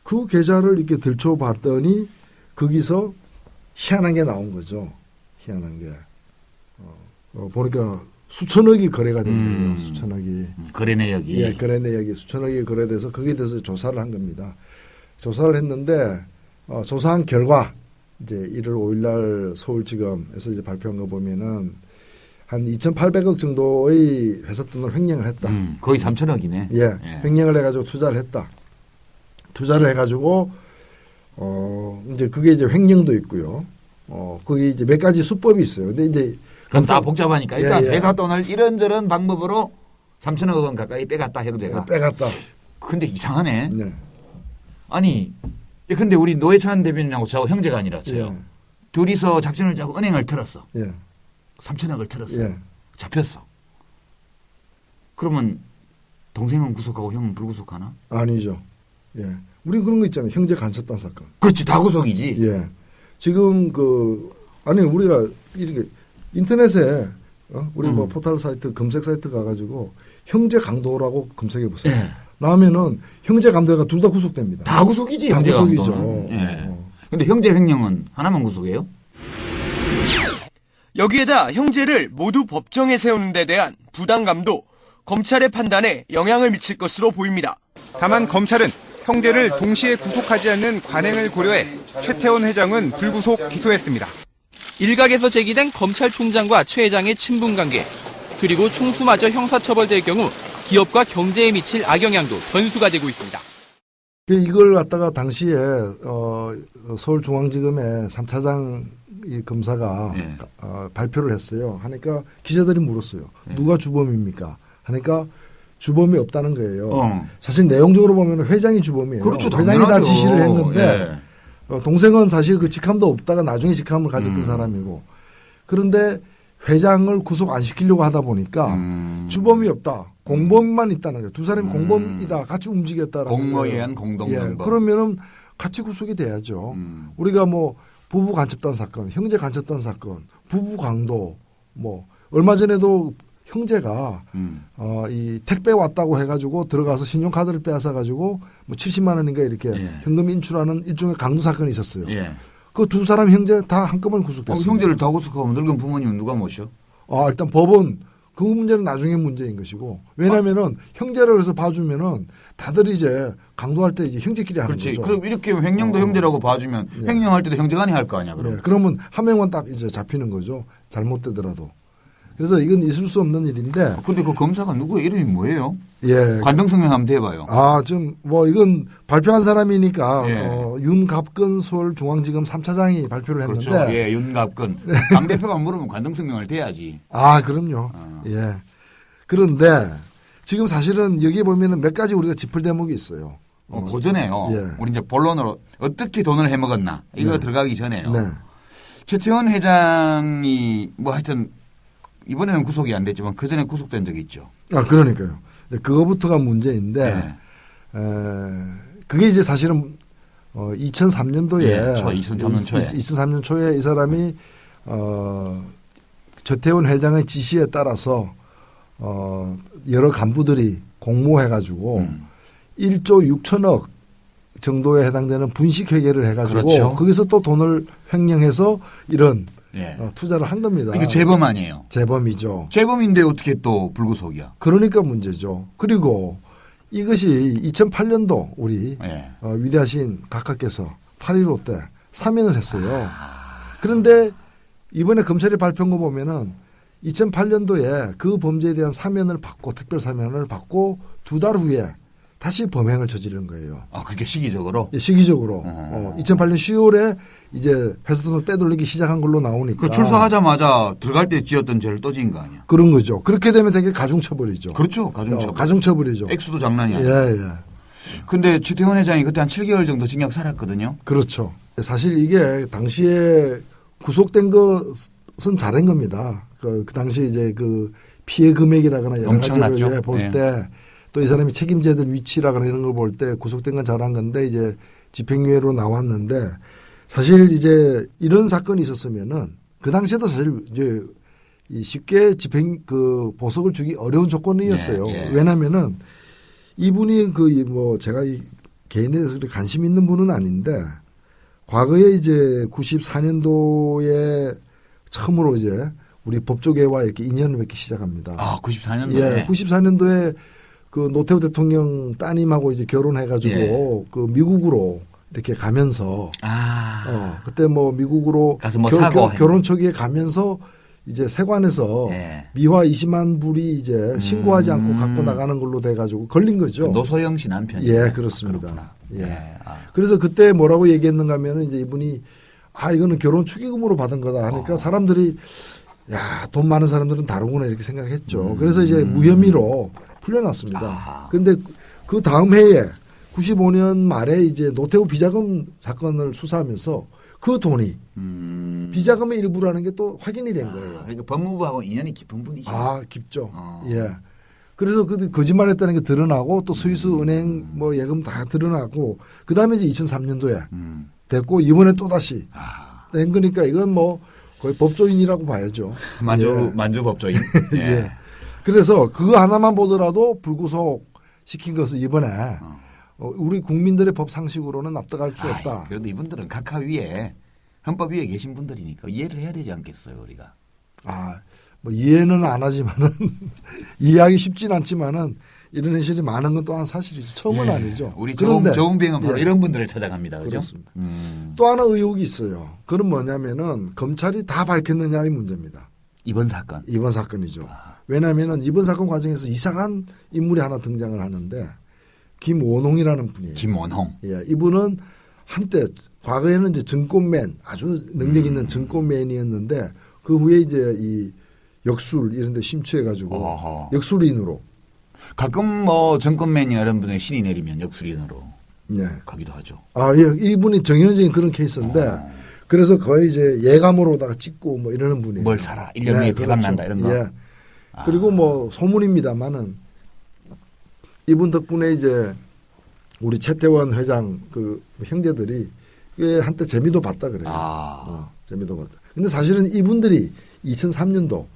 그 계좌를 이렇게 들춰봤더니 거기서 희한한 게 나온 거죠. 희한한 게. 보니까 수천억이 거래가 된 거예요. 수천억이. 거래 내역이. 예, 거래 내역이 수천억이 거래돼서 거기에 대해서 조사를 한 겁니다. 조사를 했는데 조사한 결과 이제 1월 5일 날 서울지검에서 이제 발표한 거 보면은 한 2,800억 정도의 회사 돈을 횡령을 했다. 거의 3천억이네. 횡령을 해가지고 투자를 했다. 투자를 해가지고 이제 그게 이제 횡령도 있고요. 거기 이제 몇 가지 수법이 있어요. 근데 이제 그럼 다 복잡하니까 일단 회사 돈을 이런저런 방법으로 3천억 원 가까이 빼갔다 형제가. 빼갔다. 근데 이상하네. 아니, 근데 우리 노회찬 대변인하고 저 형제가 아니라서요. 둘이서 작전을 짜고 은행을 틀었어. 3천억을 틀었어. 잡혔어. 그러면 동생은 구속하고 형은 불구속하나? 아니죠. 우리 그런 거 있잖아요. 형제 간첩단 사건. 그렇지, 다 구속이지. 지금 아니 우리가 이렇게 인터넷에 우리 뭐 포털 사이트 검색 사이트 가가지고 형제 강도라고 검색해 보세요. 나오면은 형제 강도가 둘 다 구속됩니다. 다 구속이지. 다 구속이죠. 근데 형제 횡령은 하나만 구속해요? 여기에다 형제를 모두 법정에 세우는 데 대한 부담감도 검찰의 판단에 영향을 미칠 것으로 보입니다. 다만 검찰은 형제를 동시에 구속하지 않는 관행을 고려해 최태원 회장은 불구속 기소했습니다. 일각에서 제기된 검찰총장과 최 회장의 친분관계, 그리고 총수마저 형사처벌될 경우 기업과 경제에 미칠 악영향도 변수가 되고 있습니다. 이걸 갖다가 당시에 서울중앙지검의 3차장 이 검사가 예. 발표를 했어요. 하니까 기자들이 물었어요. 누가 주범입니까? 하니까 주범이 없다는 거예요. 사실 내용적으로 보면 회장이 주범이에요. 그렇죠, 회장이 다 당연하죠. 지시를 했는데 예. 동생은 사실 그 직함도 없다가 나중에 직함을 가졌던 사람이고 그런데 회장을 구속 안 시키려고 하다 보니까 주범이 없다. 공범만 있다는 거예요. 두 사람이 공범이다. 같이 움직였다라는 공모에 거예요. 의한 공동정범. 그러면은 같이 구속이 돼야죠. 우리가 뭐 부부 간첩단 사건, 형제 간첩단 사건, 부부 강도 뭐 얼마 전에도 형제가 이 택배 왔다고 해가지고 들어가서 신용카드를 빼앗아 가지고 뭐 70만 원인가 이렇게 현금 인출하는 일종의 강도 사건이 있었어요. 그 두 사람 형제 다 한꺼번에 구속됐어요. 형제를 다 구속하면 늙은 부모님은 누가 모셔? 일단 법은 그 문제는 나중에 문제인 것이고 왜냐하면은 형제라고 해서 봐주면은 다들 이제 강도할 때 이제 형제끼리 하는 그렇지. 거죠. 그럼 이렇게 횡령도 형제라고 봐주면 횡령할 때도 형제간이 할 거 아니야. 그럼. 그러면 한 명만 딱 이제 잡히는 거죠. 잘못되더라도. 그래서 이건 있을 수 없는 일인데. 근데 그 검사가 누구예요? 이름이 뭐예요? 예. 관등성명 한번 대봐요. 좀 뭐 이건 발표한 사람이니까 윤갑근 서울중앙지검 3차장이 발표를 했는데. 그렇죠. 예, 윤갑근. 당 대표가 물으면 관등성명을 대야지. 그럼요. 예. 그런데 지금 사실은 여기 보면은 몇 가지 우리가 짚을 대목이 있어요. 그 전에요. 우리 이제 본론으로 어떻게 돈을 해먹었나 이거 들어가기 전에요. 최태원 회장이 뭐 하여튼 이번에는 구속이 안 됐지만 그 전에 구속된 적이 있죠. 그러니까요. 그거부터가 문제인데 그게 이제 사실은 2003년도에 2003년 초에 이 사람이 최태원 회장의 지시에 따라서 여러 간부들이 공모해가지고 1조 6천억 정도에 해당되는 분식회계를 해가지고 그렇죠. 거기서 또 돈을 횡령해서 이런 투자를 한 겁니다. 이게 재범 아니에요? 재범이죠. 재범인데 어떻게 또 불구속이야? 그러니까 문제죠. 그리고 이것이 2008년도 우리 위대하신 각하께서 8.15 때 사면을 했어요. 그런데 이번에 검찰이 발표한 거 보면은 2008년도에 그 범죄에 대한 사면을 받고 특별 사면을 받고 2달 후에 다시 범행을 저지른 거예요. 그렇게 시기적으로? 시기적으로. 2008년 10월에 이제 회사 돈을 빼돌리기 시작한 걸로 나오니까. 출소하자마자 들어갈 때 지었던 죄를 또 지은 거 아니야? 그런 거죠. 그렇게 되면 되게 가중처벌이죠. 그렇죠. 가중처벌. 가중처벌이죠. 액수도 장난이 아니야. 근데 최태원 회장이 그때 한 7개월 정도 징역 살았거든요. 그렇죠. 사실 이게 당시에 구속된 것은 잘한 겁니다. 그 당시 이제 그 피해 금액이라거나 여러 가지를 볼 때 또 이 사람이 책임져야 될 위치라거나 이런 걸 볼 때 구속된 건 잘한 건데 이제 집행유예로 나왔는데 사실 이제 이런 사건이 있었으면은 그 당시에도 사실 이제 쉽게 보석을 주기 어려운 조건이었어요. 왜냐면은 이분이 뭐 제가 개인에 대해서 관심 있는 분은 아닌데 과거에 이제 94년도에 처음으로 이제 우리 법조계와 이렇게 인연을 맺기 시작합니다. 94년도에? 94년도에 그 노태우 대통령 따님하고 이제 결혼해가지고 그 미국으로 이렇게 가면서 그때 뭐 미국으로 가서 뭐 결혼 초기에 가면서 이제 세관에서 미화 20만 불이 이제 신고하지 않고 갖고 나가는 걸로 돼가지고 걸린 거죠. 노소영 씨 남편이. 그렇습니다. 그래서 그때 뭐라고 얘기했는가 하면은 이제 이분이 이거는 결혼 축의금으로 받은 거다 하니까 사람들이 돈 많은 사람들은 다르구나 이렇게 생각했죠. 그래서 이제 무혐의로 풀려났습니다. 그런데 그 다음 해에 95년 말에 이제 노태우 비자금 사건을 수사하면서 그 돈이 비자금의 일부라는 게 또 확인이 된 거예요. 그러니까 법무부하고 인연이 깊은 분이죠. 깊죠. 그래서 그 거짓말했다는 게 드러나고 또 스위스 은행 뭐 예금 다 드러나고 그 다음에 이제 2003년도에 됐고 이번에 또 다시 된 거니까 이건 뭐 거의 법조인이라고 봐야죠. 만주 법조인. 그래서 그거 하나만 보더라도 불구속 시킨 것은 이번에 우리 국민들의 법 상식으로는 납득할 수 없다. 그래도 이분들은 각하 위에 헌법 위에 계신 분들이니까 이해를 해야 되지 않겠어요, 우리가? 뭐 이해는 안 하지만은 이해하기 쉽진 않지만은 이런 현실이 많은 건 또한 사실이죠. 처음은 아니죠. 우리 좋은 비행은 바로 이런 분들을 찾아갑니다. 그죠? 그렇습니다. 또 하나 의혹이 있어요. 그건 뭐냐면은 검찰이 다 밝혔느냐의 문제입니다. 이번 사건이죠. 왜냐하면은 이번 사건 과정에서 이상한 인물이 하나 등장을 하는데 김원홍이라는 분이에요. 김원홍. 예, 이분은 한때 과거에는 이제 증권맨 아주 능력 있는 증권맨이었는데 그 후에 이제 이 역술 이런 데 심취해가지고 역술인으로 가끔 뭐 정권맨이나 이런 분의 신이 내리면 역술인으로 네. 가기도 하죠. 아, 예. 이분이 정형적인 그런 케이스인데 그래서 거의 이제 예감으로다가 찍고 뭐 이러는 분이에요. 뭘 사라. 1년 내에 대박 난다 이런 거. 예. 그리고 뭐 소문입니다만은 이분 덕분에 이제 우리 최태원 회장 그 형제들이 한때 재미도 봤다 그래요. 재미도 봤다. 근데 사실은 이분들이 2003년도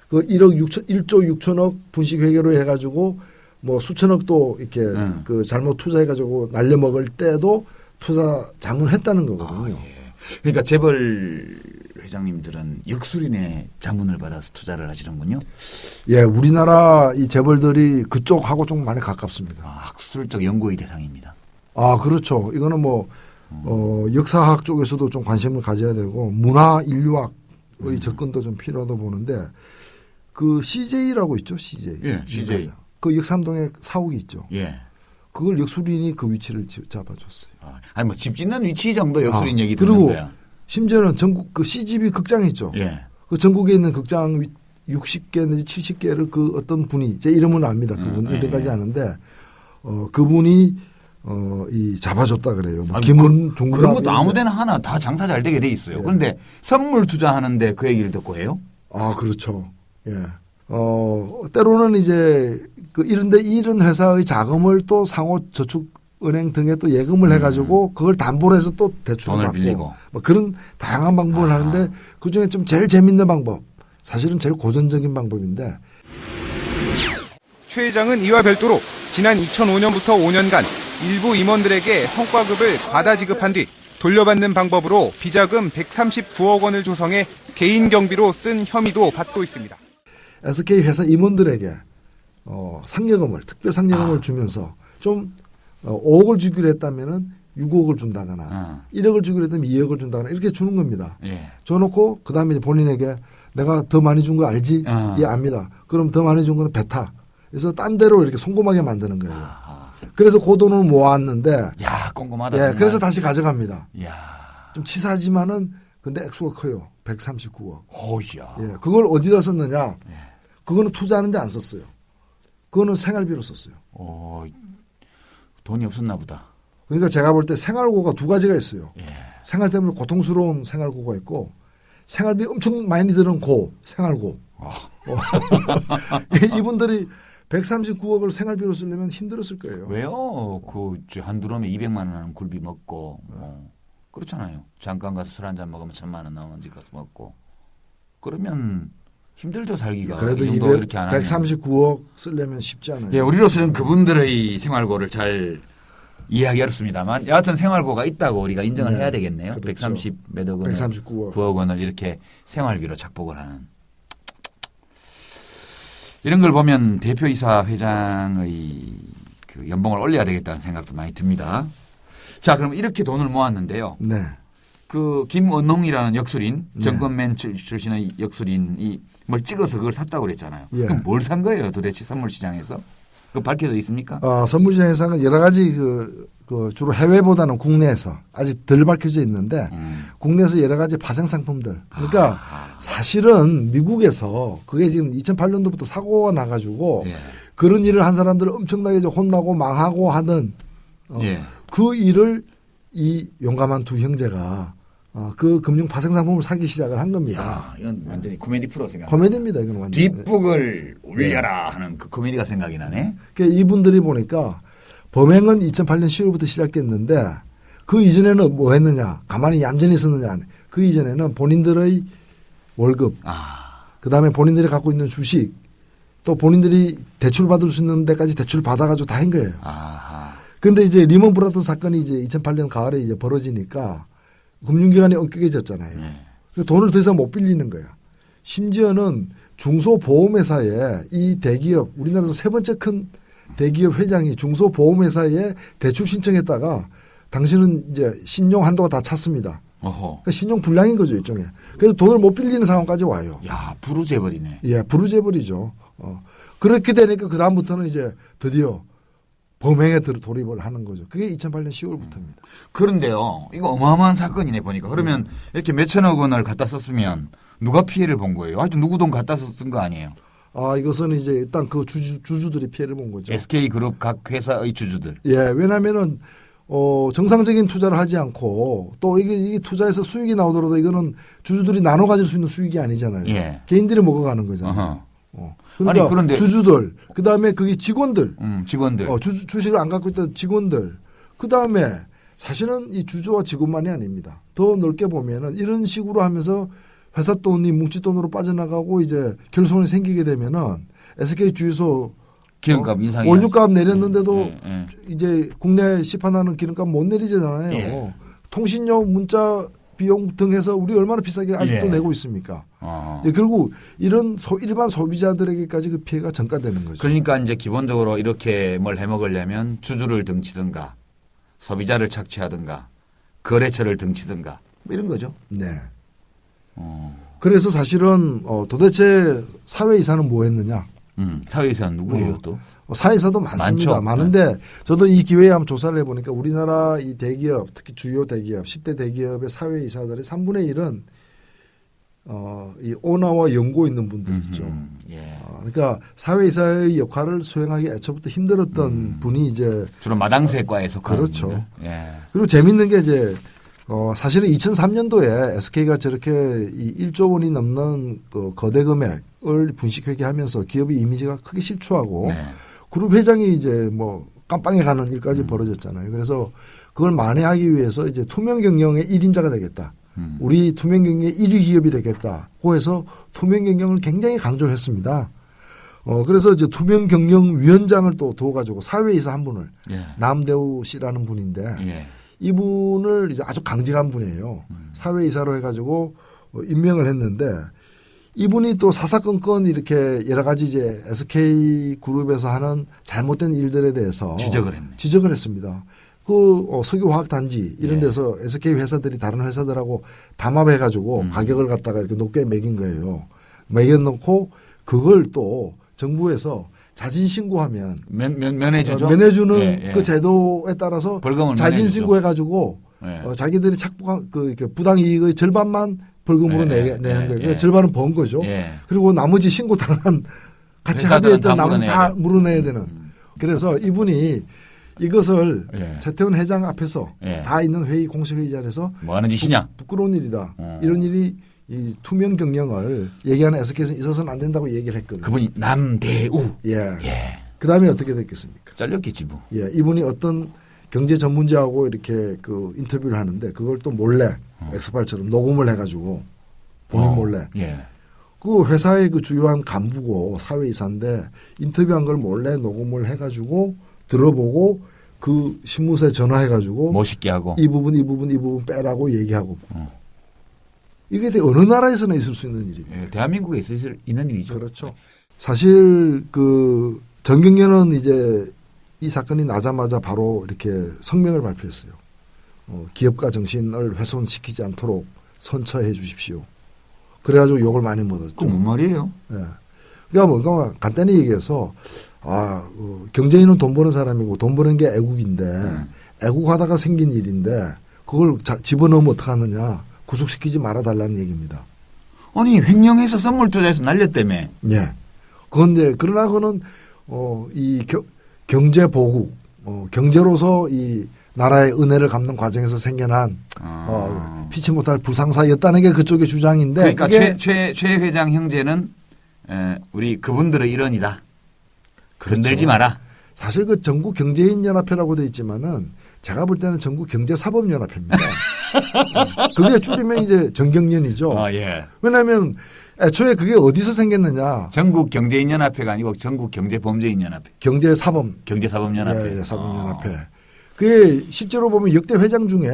그 1조 6천억 분식 회계로 해가지고 뭐 수천억도 이렇게 그 잘못 투자해가지고 날려먹을 때도 투자 자문했다는 거거든요. 그러니까 재벌 회장님들은 역술인의 자문을 받아서 투자를 하시는군요. 예, 우리나라 이 재벌들이 그쪽하고 좀 많이 가깝습니다. 학술적 연구의 대상입니다. 아, 그렇죠. 이거는 뭐 역사학 쪽에서도 좀 관심을 가져야 되고 문화 인류학의 접근도 좀 필요하다 보는데 그 CJ라고 있죠, CJ. 예, CJ. 그 역삼동에 사옥이 있죠. 예. 그걸 역술인이 그 위치를 잡아줬어요. 아니 뭐 집 짓는 위치 정도 역술인 얘기 그리고 듣는데요. 심지어는 전국 그 CGV 극장 있죠. 예. 그 전국에 있는 극장 60개 내지 70개를 그 어떤 분이 제 이름은 압니다. 그분 이름까지 아는데 그분이 이 잡아줬다 그래요. 뭐 김은 동그라 그런 것도 아무데나 하나 다 장사 잘 되게 돼 있어요. 예. 그런데 선물 투자하는데 그 얘기를 듣고 해요? 아, 그렇죠. 예. 때로는 이제 그 이런 회사의 자금을 또 상호저축은행 등에 또 예금을 해가지고 그걸 담보로 해서 또 대출을 돈을 받고 빌리고. 뭐 그런 다양한 방법을 하는데 그 중에 좀 제일 재밌는 방법, 사실은 제일 고전적인 방법인데. 최 회장은 이와 별도로 지난 2005년부터 5년간 일부 임원들에게 성과급을 과다 지급한 뒤 돌려받는 방법으로 비자금 139억 원을 조성해 개인 경비로 쓴 혐의도 받고 있습니다. SK 회사 임원들에게 상여금을 특별 상여금을 주면서 좀 5억을 주기로 했다면은 6억을 준다거나 1억을 주기로 했다면 2억을 준다거나 이렇게 주는 겁니다. 예. 줘놓고 그다음에 본인에게 내가 더 많이 준 거 알지? 예, 압니다. 그럼 더 많이 준 거는 뱉어. 그래서 딴 데로 이렇게 송금하게 만드는 거예요. 그래서 그 돈을 모았는데 야, 꼼꼼하다. 예, 정말. 그래서 다시 가져갑니다. 야. 좀 치사하지만은 근데 액수가 커요. 139억. 오야. 예, 그걸 어디다 썼느냐? 그거는 투자하는데 안 썼어요. 그거는 생활비로 썼어요. 돈이 없었나 보다. 그러니까 제가 볼 때 생활고가 두 가지가 있어요. 생활 때문에 고통스러운 생활고가 있고 생활비 엄청 많이 드는 생활고. 이분들이 139억을 생활비로 쓰려면 힘들었을 거예요. 왜요? 한 드럼에 200만 원 하는 굴비 먹고 그렇잖아요. 잠깐 가서 술 한잔 먹으면 1,000만 원 나오는 집 가서 먹고 그러면 힘들죠, 살기가. 그래도 이렇게 안 139억 쓰려면 쉽지 않아요. 예, 우리로서는 그분들의 생활고를 잘 이해하기 어렵습니다만 여하튼 생활고가 있다고 우리가 인정을 해야 되겠네요. 그렇죠. 130 몇 억 원을 9억 원을 이렇게 생활비로 착복을 하는. 이런 걸 보면 대표이사 회장의 그 연봉을 올려야 되겠다는 생각도 많이 듭니다. 자, 그럼 이렇게 돈을 모았는데요. 네. 그 김원홍이라는 역술인, 정권맨 출신의 역술인이 뭘 찍어서 그걸 샀다고 그랬잖아요. 예. 그럼 뭘 산 거예요, 도대체 선물 시장에서? 그거 밝혀져 있습니까? 선물 시장에서는 여러 가지 주로 해외보다는 국내에서 아직 덜 밝혀져 있는데 국내에서 여러 가지 파생 상품들. 그러니까 사실은 미국에서 그게 지금 2008년도부터 사고가 나가지고 그런 일을 한 사람들을 엄청나게 혼나고 망하고 하는 그 일을 이 용감한 두 형제가 그 금융 파생 상품을 사기 시작을 한 겁니다. 야, 이건 완전히 코미디 프로 생각. 코미디입니다, 이건 완전히. 뒷북을 올려라 하는 그 코미디가 생각이 나네. 그러니까 이분들이 보니까 범행은 2008년 10월부터 시작됐는데 그 이전에는 뭐 했느냐? 가만히 얌전히 있었느냐? 그 이전에는 본인들의 월급, 그다음에 본인들이 갖고 있는 주식, 또 본인들이 대출 받을 수 있는 데까지 대출 받아가지고 다 한 거예요. 그런데 이제 리먼 브라더 사건이 이제 2008년 가을에 이제 벌어지니까 금융기관이 엄격해졌잖아요. 돈을 더 이상 못 빌리는 거야. 심지어는 중소보험회사에 이 대기업, 우리나라에서 세 번째 큰 대기업 회장이 중소보험회사에 대출 신청했다가 당신은 이제 신용 한도가 다 찼습니다. 그러니까 신용 불량인 거죠, 일종의. 그래서 돈을 못 빌리는 상황까지 와요. 야, 부르재벌이네. 예, 부르재벌이죠. 그렇게 되니까 그다음부터는 이제 드디어 범행에 돌입을 하는 거죠. 그게 2008년 10월부터입니다. 그런데요, 이거 어마어마한 사건이네 보니까. 그러면 이렇게 몇천억 원을 갖다 썼으면 누가 피해를 본 거예요? 하여튼 누구 돈 갖다 쓴 거 아니에요? 이것은 이제 일단 그 주주들이 피해를 본 거죠. SK그룹 각 회사의 주주들. 예, 왜냐하면은 정상적인 투자를 하지 않고 또 이게 투자해서 수익이 나오더라도 이거는 주주들이 나눠 가질 수 있는 수익이 아니잖아요. 예. 개인들이 먹어가는 거잖아요. 그러니까 아니, 그런데 주주들, 그 다음에 그게 직원들, 직원들, 주식을 안 갖고 있던 직원들, 그 다음에 사실은 이 주주와 직원만이 아닙니다. 더 넓게 보면은 이런 식으로 하면서 회사 돈이 뭉칫돈으로 빠져나가고 이제 결손이 생기게 되면은 SK 주유소 기름값 인상이 원유값 내렸는데도 이제 국내 시판하는 기름값 못 내리잖아요. 예. 통신료, 문자 비용 등 해서 우리 얼마나 비싸게 아직도 내고 있습니까? 결국 이런 일반 소비자들에게까지 그 피해가 전가되는 거죠. 그러니까 이제 기본적으로 이렇게 뭘 해먹으려면 주주를 등치든가 소비자를 착취하든가 거래처를 등치든가 뭐 이런 거죠. 네. 그래서 사실은 도대체 사회이사는 뭐 했느냐? 사회이사는 누구예요 또? 사회이사도 많습니다. 많은데 저도 이 기회에 한번 조사를 해보니까 우리나라 이 대기업, 특히 주요 대기업, 10대 대기업의 사회이사들의 3분의 1은 이 오나와 연고 있는 분들 있죠. 그러니까 사회이사의 역할을 수행하기 애초부터 힘들었던 분이 이제 주로 마당쇠과에서 그렇죠. 그리고 재밌는 게 이제 사실은 2003년도에 SK가 저렇게 이 1조 원이 넘는 그 거대 금액을 분식회계하면서 기업의 이미지가 크게 실추하고 그룹 회장이 이제 뭐 깜빵에 가는 일까지 벌어졌잖아요. 그래서 그걸 만회하기 위해서 이제 투명 경영의 1인자가 되겠다. 우리 투명 경영의 1위 기업이 되겠다고 해서 투명 경영을 굉장히 강조를 했습니다. 그래서 이제 투명 경영 위원장을 또 둬가지고 사회이사 한 분을 남대우 씨라는 분인데 이분을 이제 아주 강직한 분이에요. 사회이사로 해가지고 임명을 했는데 이분이 또 사사건건 이렇게 여러 가지 이제 SK 그룹에서 하는 잘못된 일들에 대해서 지적을 했습니다. 그 석유화학단지 이런 데서 SK 회사들이 다른 회사들하고 담합해가지고 가격을 갖다가 이렇게 높게 매긴 거예요. 매겨놓고 그걸 또 정부에서 자진 신고하면 면해주죠. 면해주는 그 제도에 따라서 자진 신고해가지고 자기들이 착복한 그 부당 이익의 절반만 벌금으로 내는 거예요. 절반은 번 거죠. 그리고 나머지 신고 당한 같이 합의했던 나머지 다 물어내야 되는. 그래서 이분이 이것을 최태원 회장 앞에서 다 있는 회의 공식 회의 자리에서 뭐 하는 짓이냐? 부끄러운 일이다. 이런 일이 이 투명 경영을 얘기하는 SK에서는 있어서는 안 된다고 얘기를 했거든요. 그분이 남대우. 그 다음에 어떻게 됐겠습니까? 잘렸겠지 뭐. 이분이 어떤 경제 전문지하고 이렇게 그 인터뷰를 하는데 그걸 또 몰래 엑스파일처럼 녹음을 해가지고 본인 몰래. 그 회사의 그 주요한 간부고 사회이사인데 인터뷰한 걸 몰래 녹음을 해가지고 들어보고 그 신문사에 전화해가지고 멋있게 하고 이 부분 빼라고 얘기하고. 이게 어느 나라에서나 있을 수 있는 일입니다. 대한민국에 있는 일이죠. 그렇죠. 사실 그 정경련은 이제 이 사건이 나자마자 바로 이렇게 성명을 발표했어요. 기업가 정신을 훼손시키지 않도록 선처해 주십시오. 그래가지고 욕을 많이 먹었죠. 그 뭔 말이에요? 그러니까 뭔가 간단히 얘기해서 경제인은 돈 버는 사람이고 돈 버는 게 애국인데 애국하다가 생긴 일인데 그걸 집어넣으면 어떡하느냐. 구속시키지 말아달라는 얘기입니다. 아니 횡령해서 선물 투자해서 날렸다며. 그런데 그러나 그는 이 경제 보국, 경제로서 이 나라의 은혜를 갚는 과정에서 생겨난 피치 못할 불상사였다는 게 그쪽의 주장인데. 그러니까 최 회장 형제는 우리 그분들의 일원이다. 건들지 마라. 사실 그 전국 경제인 연합회라고 돼 있지만은 제가 볼 때는 전국 경제사법연합회입니다. 그게 줄이면 이제 정경련이죠. 왜냐하면 애초에 그게 어디서 생겼느냐. 전국 경제인연합회가 아니고 전국 경제범죄인연합회. 경제사법연합회. 사법연합회. 그게 실제로 보면 역대 회장 중에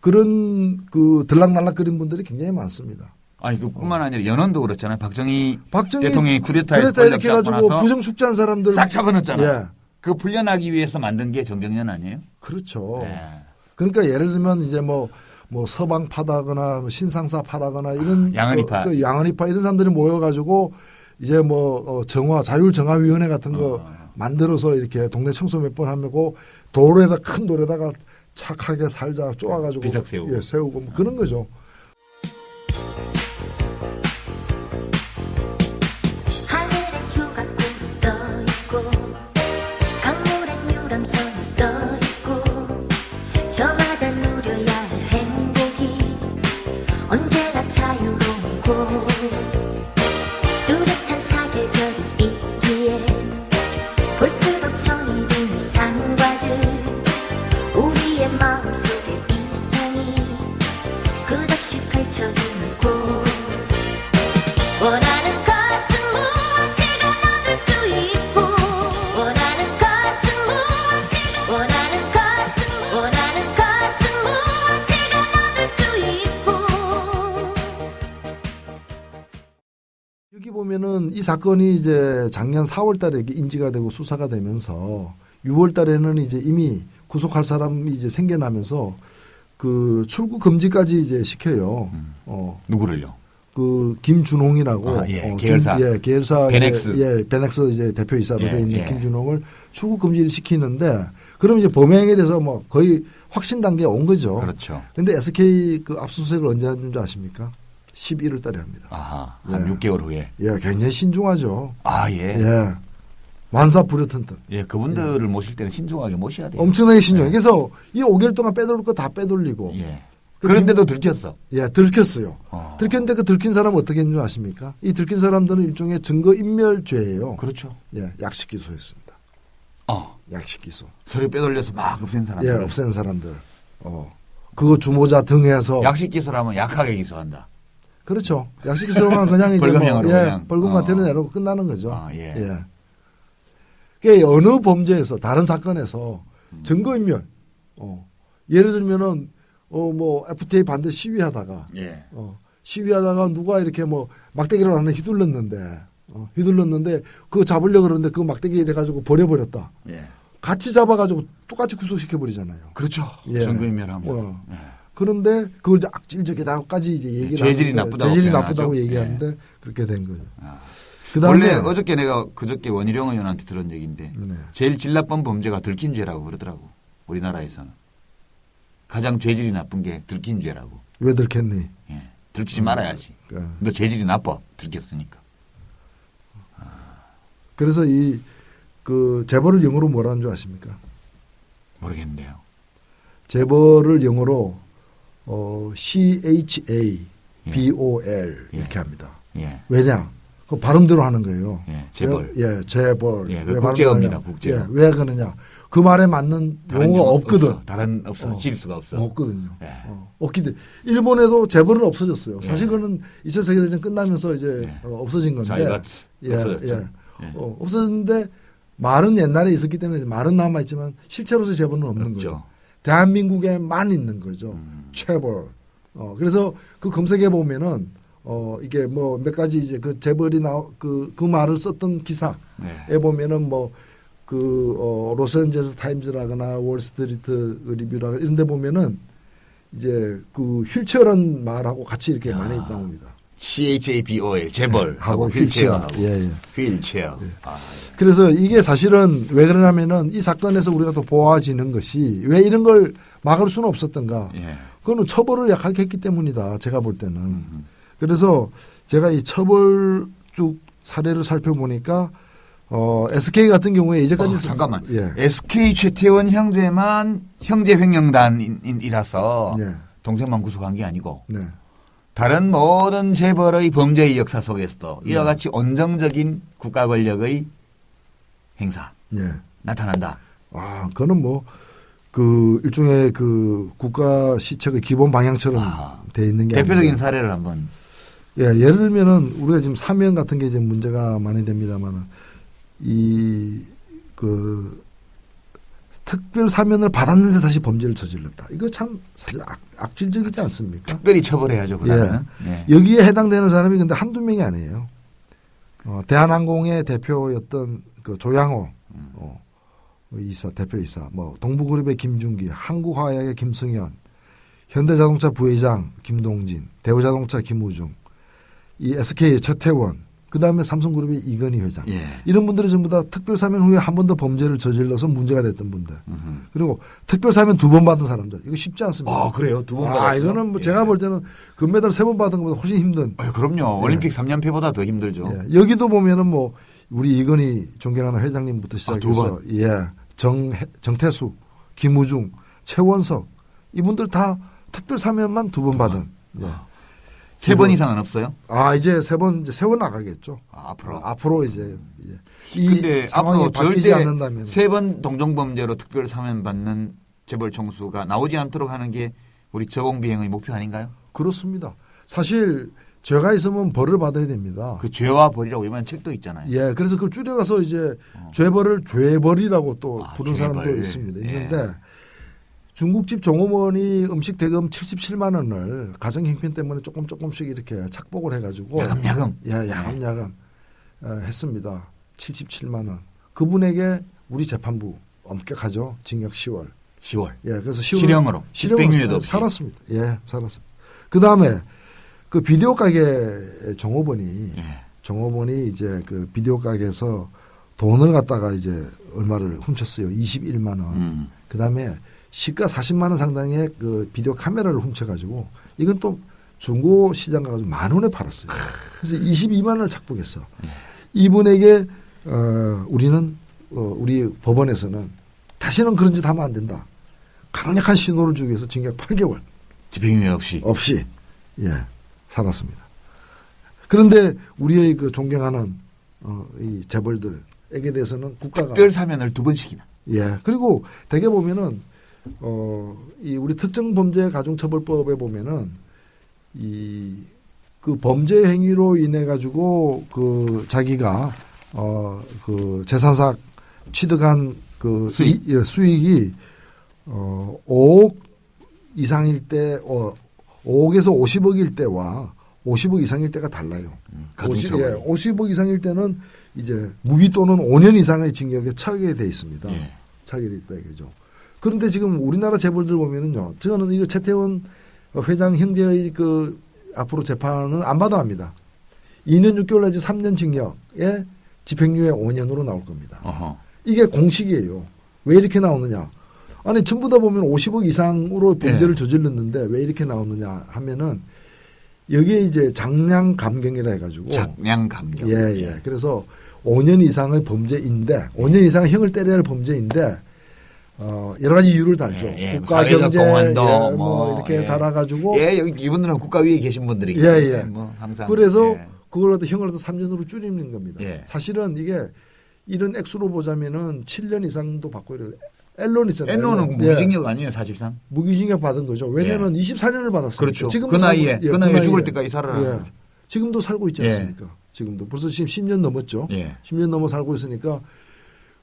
그런 그 들락날락거린 분들이 굉장히 많습니다. 아니 그뿐만 아니라 연원도 그렇잖아요. 박정희 대통령이 쿠데타 이렇게 해가지고 부정축제한 사람들 싹 잡아넣었잖아요. 그 풀려나기 위해서 만든 게 정경련 아니에요? 그렇죠. 그러니까 예를 들면 이제 뭐 서방파다거나 신상사파라거나 이런 양언이파 이런 사람들이 모여가지고 이제 뭐 자율정화위원회 같은 거 만들어서 이렇게 동네 청소 몇 번 하고 도로에다 큰 도로에다가 착하게 살자 쪼아가지고 비석 세우고, 예, 세우고 뭐 그런 거죠. 여기 보면은 이 사건이 이제 작년 4월 달에 인지가 되고 수사가 되면서 6월 달에는 이제 이미 구속할 사람이 이제 생겨나면서 그 출국 금지까지 이제 시켜요. 누구를요? 그 김준홍이라고 계열사 계열사 베넥스 베넥스 이제 대표이사로 돼 있는 예. 김준홍을 출국 금지를 시키는데 그럼 이제 범행에 대해서 뭐 거의 확신 단계에 온 거죠. 그렇죠. 근데 SK 그 압수수색을 언제 하는 줄 아십니까? 11월 달에 합니다. 아하, 한 6개월 후에. 예, 굉장히 신중하죠. 아, 예. 예. 만사부려튼튼. 예, 그분들을 모실 때는 신중하게 모셔야 돼요. 엄청나게 신중해. 그래서 이 5개월 동안 빼돌릴 거 다 빼돌리고. 예. 그런데도 들켰어. 예, 들켰어요. 들켰는데 그 들킨 사람은 어떻게 했는지 아십니까? 이 들킨 사람들은 일종의 증거인멸죄예요. 그렇죠. 예, 약식 기소했습니다. 약식 기소. 서류 빼돌려서 막 없앤 사람들. 예, 없앤 사람들. 그거 주모자 등해서. 약식 기소라면 약하게 기소한다. 그렇죠. 약식 기소만 그냥 이제 벌금형으로 그냥 벌금 같은 내놓고 끝나는 거죠. 예. 예. 그러니까 어느 범죄에서 다른 사건에서 증거인멸. 예를 들면은 뭐 FTA 반대 시위하다가 시위하다가 누가 이렇게 뭐 막대기로 하나 휘둘렀는데 그거 잡으려고 그러는데 그 막대기 이래가지고 버려버렸다. 예. 같이 잡아가지고 똑같이 구속시켜 버리잖아요. 그렇죠. 예. 증거인멸하면. 그런데 그걸 이제 악질적이다까지 이제 얘기를 죄질이 나쁘다고 죄질이 나쁘다고 얘기하는데 그렇게 된 거죠. 원래 어저께 내가 그저께 원희룡 의원한테 들은 얘기인데 제일 질 나쁜 범죄가 들킨 죄라고 그러더라고. 우리나라에서는 가장 죄질이 나쁜 게 들킨 죄라고. 왜 들켰니? 예. 들키지 말아야지. 너 죄질이 나빠. 들켰으니까. 그래서 이 그 재벌을 영어로 뭐라는 줄 아십니까? 모르겠는데요. 재벌을 영어로 CHABOL 이렇게 합니다. 예. 왜냐? 그 발음대로 하는 거예요. 예, 재벌. 예, 재벌. 예, 왜 국제어입니다. 국제어. 예, 왜 그러냐? 그 말에 맞는 용어가 없거든. 없어. 질 수가 없어. 없거든요. 예. 없기 때문에 일본에도 재벌은 없어졌어요. 사실 그는 2차 세계대전 끝나면서 이제 없어진 건데. 없어졌죠. 없어졌는데 말은 옛날에 있었기 때문에 말은 남아 있지만 실체로서 재벌은 없는 거죠. 대한민국에만 있는 거죠. 재벌. 그래서 그 검색해 보면은 이게 뭐 몇 가지 이제 그 재벌이 그 말을 썼던 기사에 보면은 뭐 로스앤젤레스 타임즈라거나 월스트리트 리뷰라거나 이런 데 보면은 이제 그 휠체어란 말하고 같이 이렇게 많이 나옵니다. CHABOL 재벌 하고 휠체어하고 휠체어. 그래서 이게 사실은 왜 그러냐면은 이 사건에서 우리가 또 보아지는 것이 왜 이런 걸 막을 수는 없었던가. 그거는 처벌을 약하게 했기 때문이다. 제가 볼 때는. 그래서 제가 이 처벌 쭉 사례를 살펴보니까 SK 같은 경우에 이제까지 잠깐만. SK 최태원 형제만 형제 횡령단이라서 동생만 구속한 게 아니고 다른 모든 재벌의 범죄의 역사 속에서도 이와 같이 온정적인 국가 권력의 행사 나타난다. 그거는 뭐 그 일종의 그 국가 시책의 기본 방향처럼 돼 있는 게 대표적인 아니라. 사례를 한번. 예를 들면은 우리가 지금 사면 같은 게 이제 문제가 많이 됩니다만은 그 특별 사면을 받았는데 다시 범죄를 저질렀다. 이거 참 사실 악질적이지 않습니까? 특별히 처벌해야죠. 그다음에는. 여기에 해당되는 사람이 근데 한두 명이 아니에요. 대한항공의 대표였던 그 조양호 이사 대표이사, 뭐 동부그룹의 김준기, 한국화약의 김승현, 현대자동차 부회장 김동진, 대우자동차 김우중, 이 SK의 최태원, 그다음에 삼성그룹의 이건희 회장. 예. 이런 분들이 전부 다 특별사면 후에 한 번 더 범죄를 저질러서 문제가 됐던 분들. 그리고 특별사면 2번 받은 사람들. 이거 쉽지 않습니다. 아, 그래요? 2번 받았어요? 이거는 뭐 제가 볼 때는 금메달 3번 받은 것보다 훨씬 힘든. 그럼요. 올림픽 3연패보다 더 힘들죠. 여기도 보면은 뭐 우리 이건희 존경하는 회장님부터 시작해서 정태수, 김우중, 최원석 이분들 다 특별사면만 2번 받은. 3번 이상은 없어요? 이제 3번 이제 세워 나가겠죠. 앞으로 이제 근데 상황이 앞으로 바뀌지 절대 않는다면 3번 동종범죄로 특별 사면 받는 재벌 총수가 나오지 않도록 하는 게 우리 저공비행의 목표 아닌가요? 그렇습니다. 사실 죄가 있으면 벌을 받아야 됩니다. 그 죄와 벌이라고 이번 책도 있잖아요. 예, 그래서 그걸 줄여가서 이제 죄벌을 죄벌이라고 또 부른 사람도 있습니다. 있는데 중국집 종업원이 음식 대금 77만 원을 가정 형편 때문에 조금씩 이렇게 착복을 해가지고 야금야금 했습니다. 77만 원. 그분에게 우리 재판부 엄격하죠. 징역 10월. 예, 그래서 실형으로 살았습니다. 예, 살았습니다. 그 다음에 그 비디오 가게 종업원이 이제 그 비디오 가게에서 돈을 갖다가 이제 얼마를 훔쳤어요. 21만 원. 그 다음에 시가 40만 원 상당의 그 비디오 카메라를 훔쳐가지고 이건 또 중고 시장 가가지고 10,000원에 팔았어요. 그래서 22만 원을 착복했어. 이분에게 우리 법원에서는 다시는 그런 짓 하면 안 된다. 강력한 신호를 주기 위해서 징역 8개월. 집행유예 없이. 살았습니다. 그런데 우리의 그 존경하는 이 재벌들에게 대해서는 국가가 특별 사면을 2번씩이나. 그리고 대개 보면은 이 우리 특정범죄 가중처벌법에 보면은 그 범죄 행위로 인해 가지고 그 자기가 그 재산삭 취득한 그 수익이 5억 이상일 때 5억에서 50억일 때와 50억 이상일 때가 달라요. 50억 이상일 때는 이제 무기 또는 5년 이상의 징역에 처하게 돼 있습니다. 처하게 돼 있다 이거죠. 그런데 지금 우리나라 재벌들 보면은요, 저는 이거 최태원 회장 형제의 그 앞으로 재판은 안 받아갑니다. 2년 6개월 내지 3년 징역에 집행유예 5년으로 나올 겁니다. 이게 공식이에요. 왜 이렇게 나오느냐? 아니 전부 다 보면 50억 이상으로 범죄를 저질렀는데 왜 이렇게 나오느냐 하면은 여기에 이제 장량 감경이라 해가지고 장량 감경. 그래서 5년 이상의 범죄인데 5년 이상의 형을 때려야 할 범죄인데 여러 가지 이유를 달죠. 국가 경제 뭐 이렇게 달아가지고 이분들은 국가 위에 계신 분들이기 때문에 뭐 항상 그래서 그걸 갖다 형을 3년으로 줄이는 겁니다. 사실은 이게 이런 액수로 보자면은 7년 이상도 받고 이래요. 앨런 있잖아요. 앨런은 무기징역 아니에요, 사실상? 무기징역 받은 거죠. 왜냐하면 24년을 받았어요. 그렇죠. 그 나이에 죽을 때까지 살아라. 지금도 살고 있지 않습니까? 지금도 벌써 지금 10년 넘었죠. 10년 넘어 살고 있으니까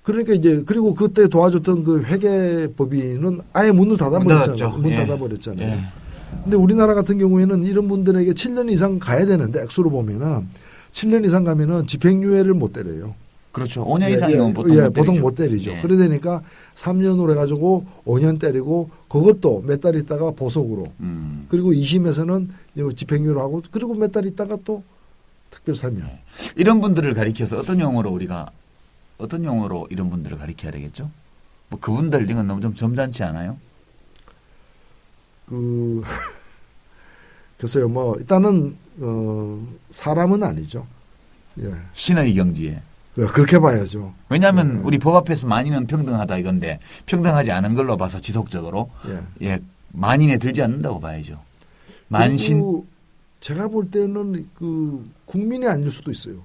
그러니까 이제 그리고 그때 도와줬던 그 회계법인은 아예 문을 닫아버렸잖아요. 문 닫아버렸잖아요. 근데 우리나라 같은 경우에는 이런 분들에게 7년 이상 가야 되는데 액수로 보면은 7년 이상 가면은 집행유예를 못 때려요. 그렇죠. 5년 이상이면 보통 못 때리죠. 그러다니까 3년으로 해가지고 5년 때리고 그것도 몇 달 있다가 보석으로 그리고 2심에서는 집행유예로 하고 그리고 몇 달 있다가 또 특별사면. 이런 분들을 가리켜서 어떤 용어로 이런 분들을 가리켜야 되겠죠? 뭐 그분들 이건 너무 좀 점잖지 않아요? 글쎄요. 뭐 일단은 사람은 아니죠. 신의 경지에. 그렇게 봐야죠. 왜냐하면 우리 법 앞에서 만인은 평등하다 이건데 평등하지 않은 걸로 봐서 지속적으로 만인에 들지 않는다고 봐야죠. 만신. 제가 볼 때는 그 국민이 아닐 수도 있어요.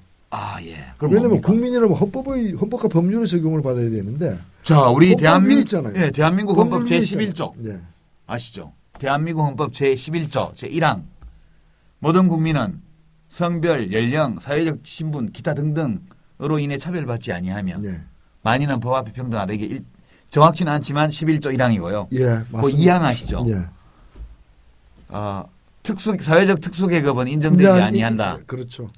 왜냐하면 뭡니까? 국민이라면 헌법과 법률의 적용을 받아야 되는데. 자, 우리 대한민국 있잖아요. 대한민국 헌법 제11조 아시죠? 대한민국 헌법 제11조 제1항 모든 국민은 성별, 연령, 사회적 신분, 기타 등등으로 인해 차별받지 아니하면 만인은 법 앞에 평등하다. 이게 정확치는 않지만 11조 1항이고요. 맞습니다. 그 2항 아시죠? 사회적 특수계급은 인정되지 아니한다. 그렇죠.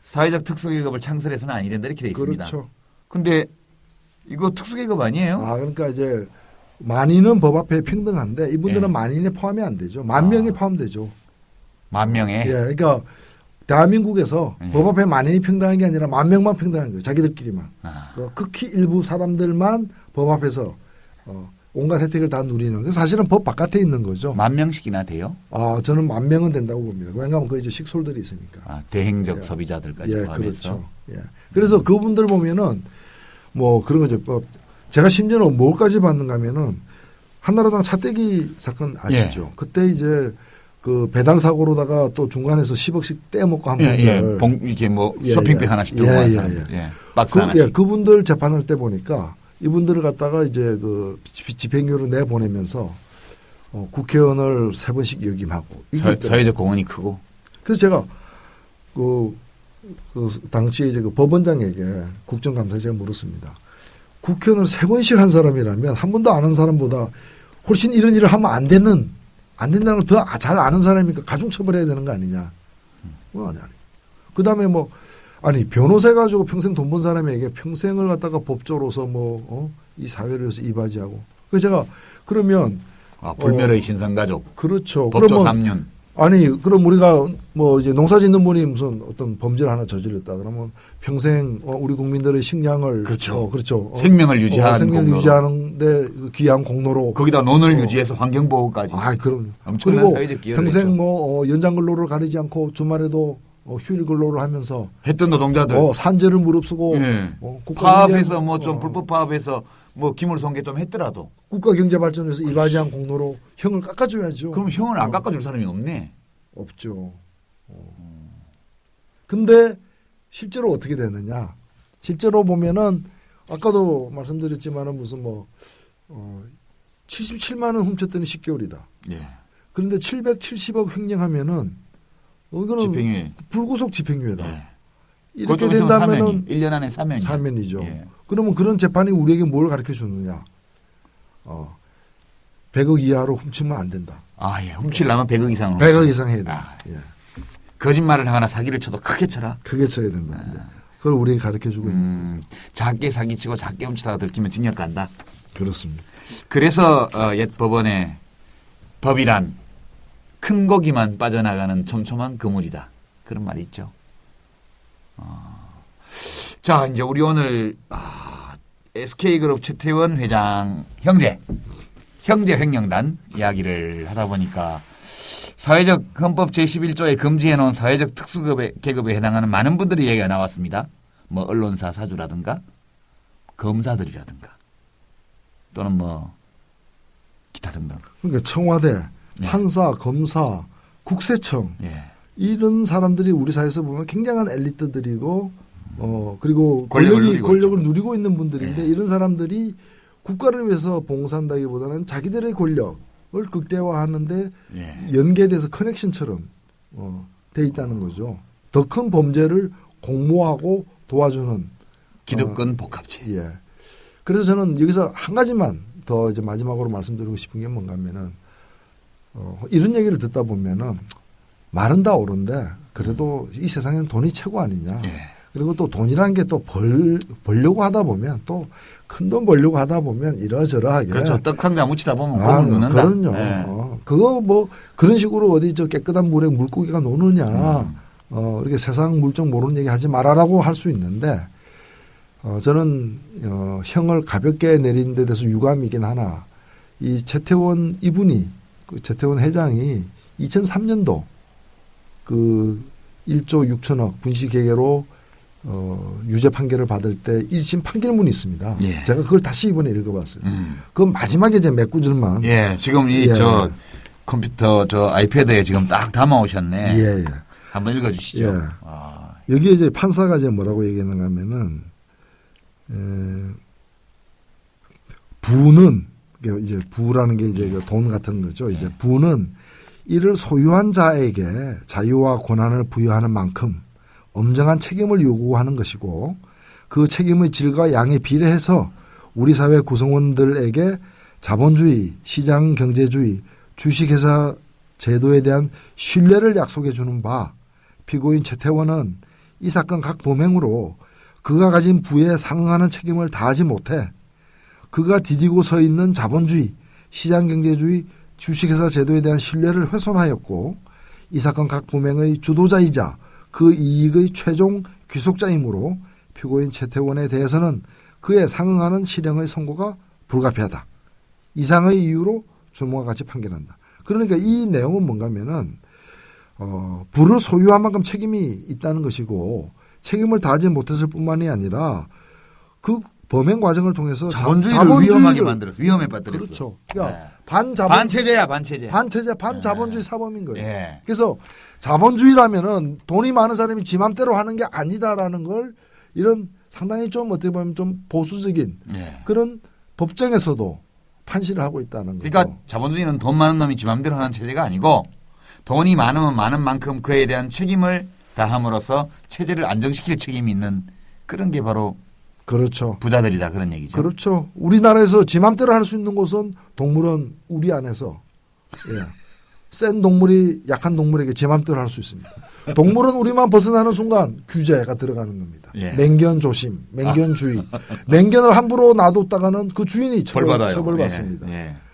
사회적 특수계급을 창설해서는 아니 된다 이렇게 돼 있습니다. 그렇죠. 근데 이거 특수계급 아니에요? 그러니까 이제 만인은 법 앞에 평등한데 이분들은 만인에 포함이 안 되죠. 10,000명이 포함되죠. 10,000명에? 그러니까 대한민국에서 법 앞에 만인이 평등한 게 아니라 10,000명만 평등한 거예요. 자기들끼리만. 극히 일부 사람들만 법 앞에서 온갖 혜택을 다 누리는. 사실은 법 바깥에 있는 거죠. 10,000명씩이나 돼요? 저는 10,000명은 된다고 봅니다. 왜냐하면 그 이제 식솔들이 있으니까. 대행적 소비자들까지 포함해서. 그렇죠. 그래서 그분들 보면은 뭐 그런 거죠. 제가 심지어는 뭘까지 받는가 하면은 한나라당 차떼기 사건 아시죠? 그때 이제 그 배달 사고로다가 또 중간에서 10억씩 떼먹고 한 분들. 이게 뭐 쇼핑백 하나씩 들고 간 사람들. 박스 하나씩. 그분들 재판할 때 보니까 이분들을 갖다가 이제 그 집행유예로 내보내면서 국회의원을 3번씩 역임하고. 사회적 공헌이 크고. 그래서 제가 그 당시에 이제 그 법원장에게 국정감사에 제가 물었습니다. 국회의원을 3번씩 한 사람이라면 한 번도 안 한 사람보다 훨씬 이런 일을 하면 안 된다는 걸 더 잘 아는 사람이니까 가중처벌해야 되는 거 아니냐. 아니. 그 다음에 변호사 해가지고 평생 돈 번 사람에게 평생을 갖다가 법조로서 이 사회를 위해서 이바지하고. 그래서 제가 그러면. 불멸의 신성가족. 그렇죠. 법조 3년. 그럼 우리가 이제 농사 짓는 분이 무슨 어떤 범죄를 하나 저질렀다. 그러면 평생 우리 국민들의 식량을. 그렇죠. 그렇죠. 생명을 유지하는 생명을 유지하는데 귀한 공로로. 거기다 논을 유지해서 환경보호까지. 그럼요. 엄청난 사회적 기여를 평생 했죠. 연장 근로를 가리지 않고 주말에도 휴일 근로를 하면서 했던 노동자들 산재를 무릅쓰고 파업해서 좀 불법 파업해서 기물 손괴 좀 했더라도 국가 경제 발전에서 이바지한 공로로 형을 깎아줘야죠. 그럼 형을 안 깎아줄 사람이 없네. 없죠. 근데 실제로 어떻게 되느냐? 실제로 보면은 아까도 말씀드렸지만은 무슨 77만 원 훔쳤더니 10개월이다. 그런데 770억 횡령하면은 이거는 집행유예. 불구속 집행유예다. 이렇게 된다면은 1년 안에 사면이죠. 사면이죠. 그러면 그런 재판이 우리에게 뭘 가르쳐 주느냐? 100억 이하로 훔치면 안 된다. 훔치려면 100억 이상으로. 100억 이상 해야 된다. 거짓말을 하거나 사기를 쳐도 크게 쳐라. 크게 쳐야 된다. 그걸 우리에게 가르쳐 주고 있는. 작게 사기치고 작게 훔치다가 들키면 징역 간다. 그렇습니다. 그래서 옛 법원에 법이란 큰 고기만 빠져나가는 촘촘한 그물이다. 그런 말이 있죠. 자, 이제 우리 오늘 SK그룹 최태원 회장 형제 횡령단 이야기를 하다 보니까 사회적 헌법 제11조에 금지해놓은 사회적 특수계급에 해당하는 많은 분들이 얘기가 나왔습니다. 언론사 사주라든가 검사들이라든가 또는 기타 등등. 그러니까 청와대, 판사, 검사, 국세청 이런 사람들이 우리 사회에서 보면 굉장한 엘리트들이고 그리고 권력을 누리고 있는 분들인데 이런 사람들이 국가를 위해서 봉사한다기보다는 자기들의 권력을 극대화하는데 연계돼서 커넥션처럼 돼 있다는 거죠. 더 큰 범죄를 공모하고 도와주는 기득권 복합체. 그래서 저는 여기서 한 가지만 더 이제 마지막으로 말씀드리고 싶은 게 뭔가 하면은 이런 얘기를 듣다 보면은 말은 다 옳은데 그래도 이 세상에는 돈이 최고 아니냐. 그리고 또 돈이라는 게 또 벌려고 하다 보면 또 큰 돈 벌려고 하다 보면 이러저러하게. 그렇죠. 떡상자 묻히다 보면 꼴을 놓는다. 그럼요. 그거 그런 식으로 어디 깨끗한 물에 물고기가 노느냐. 이렇게 세상 물정 모르는 얘기 하지 말아라고 할 수 있는데 저는 형을 가볍게 내린 데 대해서 유감이긴 하나 이 최태원 이분이 최태원 회장이 2003년도 그 1조 6천억 분식회계로 유죄 판결을 받을 때 1심 판결문이 있습니다. 제가 그걸 다시 이번에 읽어봤어요. 그 마지막에 이제 몇 구절만. 지금 저 컴퓨터 아이패드에 지금 딱 담아오셨네. 한번 읽어주시죠. 여기에 이제 판사가 이제 뭐라고 얘기하는가 하면은 부는 이제 부라는 게 이제 돈 같은 거죠. 이제 부는 이를 소유한 자에게 자유와 권한을 부여하는 만큼 엄정한 책임을 요구하는 것이고 그 책임의 질과 양에 비례해서 우리 사회 구성원들에게 자본주의, 시장경제주의, 주식회사 제도에 대한 신뢰를 약속해 주는 바 피고인 최태원은 이 사건 각 범행으로 그가 가진 부에 상응하는 책임을 다하지 못해 그가 디디고 서 있는 자본주의, 시장경제주의, 주식회사 제도에 대한 신뢰를 훼손하였고 이 사건 각 범행의 주도자이자 그 이익의 최종 귀속자이므로 피고인 최태원에 대해서는 그에 상응하는 실형의 선고가 불가피하다. 이상의 이유로 주모와 같이 판결한다. 그러니까 이 내용은 뭔가면은 부를 소유한 만큼 책임이 있다는 것이고 책임을 다하지 못했을 뿐만이 아니라 그 범행 과정을 통해서 자본주의를 위험하게 만들었어. 위험에 빠뜨렸어. 그렇죠. 그러니까 네. 반체제야. 반체제. 반자본주의 사범인 거예요. 예. 그래서 자본주의라면은 돈이 많은 사람이 지 맘대로 하는 게 아니다라는 걸 이런 상당히 좀 어떻게 보면 좀 보수적인 그런 법정에서도 판시를 하고 있다는 거죠. 그러니까 자본주의는 돈 많은 놈이 지 맘대로 하는 체제가 아니고 돈이 많으면 많은 만큼 그에 대한 책임을 다함으로써 체제를 안정시킬 책임이 있는 그런 게 바로 그렇죠. 부자들이다 그런 얘기죠. 그렇죠. 우리나라에서 지 맘대로 할 수 있는 곳은 동물원 우리 안에서 센 동물이 약한 동물에게 지 맘대로 할 수 있습니다. 동물은 우리만 벗어나는 순간 규제가 들어가는 겁니다. 맹견 조심, 맹견주의. 맹견을 함부로 놔뒀다가는 그 주인이 처벌받습니다.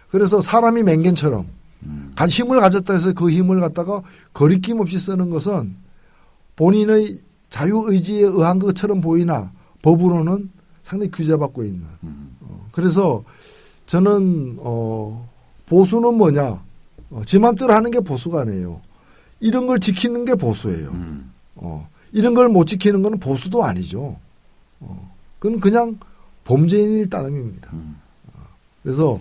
그래서 사람이 맹견처럼 힘을 가졌다 해서 그 힘을 갖다가 거리낌 없이 쓰는 것은 본인의 자유의지에 의한 것처럼 보이나 법으로는 상당히 규제받고 있는. 그래서 저는 보수는 뭐냐. 지 맘대로 하는 게 보수가 아니에요. 이런 걸 지키는 게 보수예요. 이런 걸 못 지키는 건 보수도 아니죠. 그건 그냥 범죄인일 따름입니다. 그래서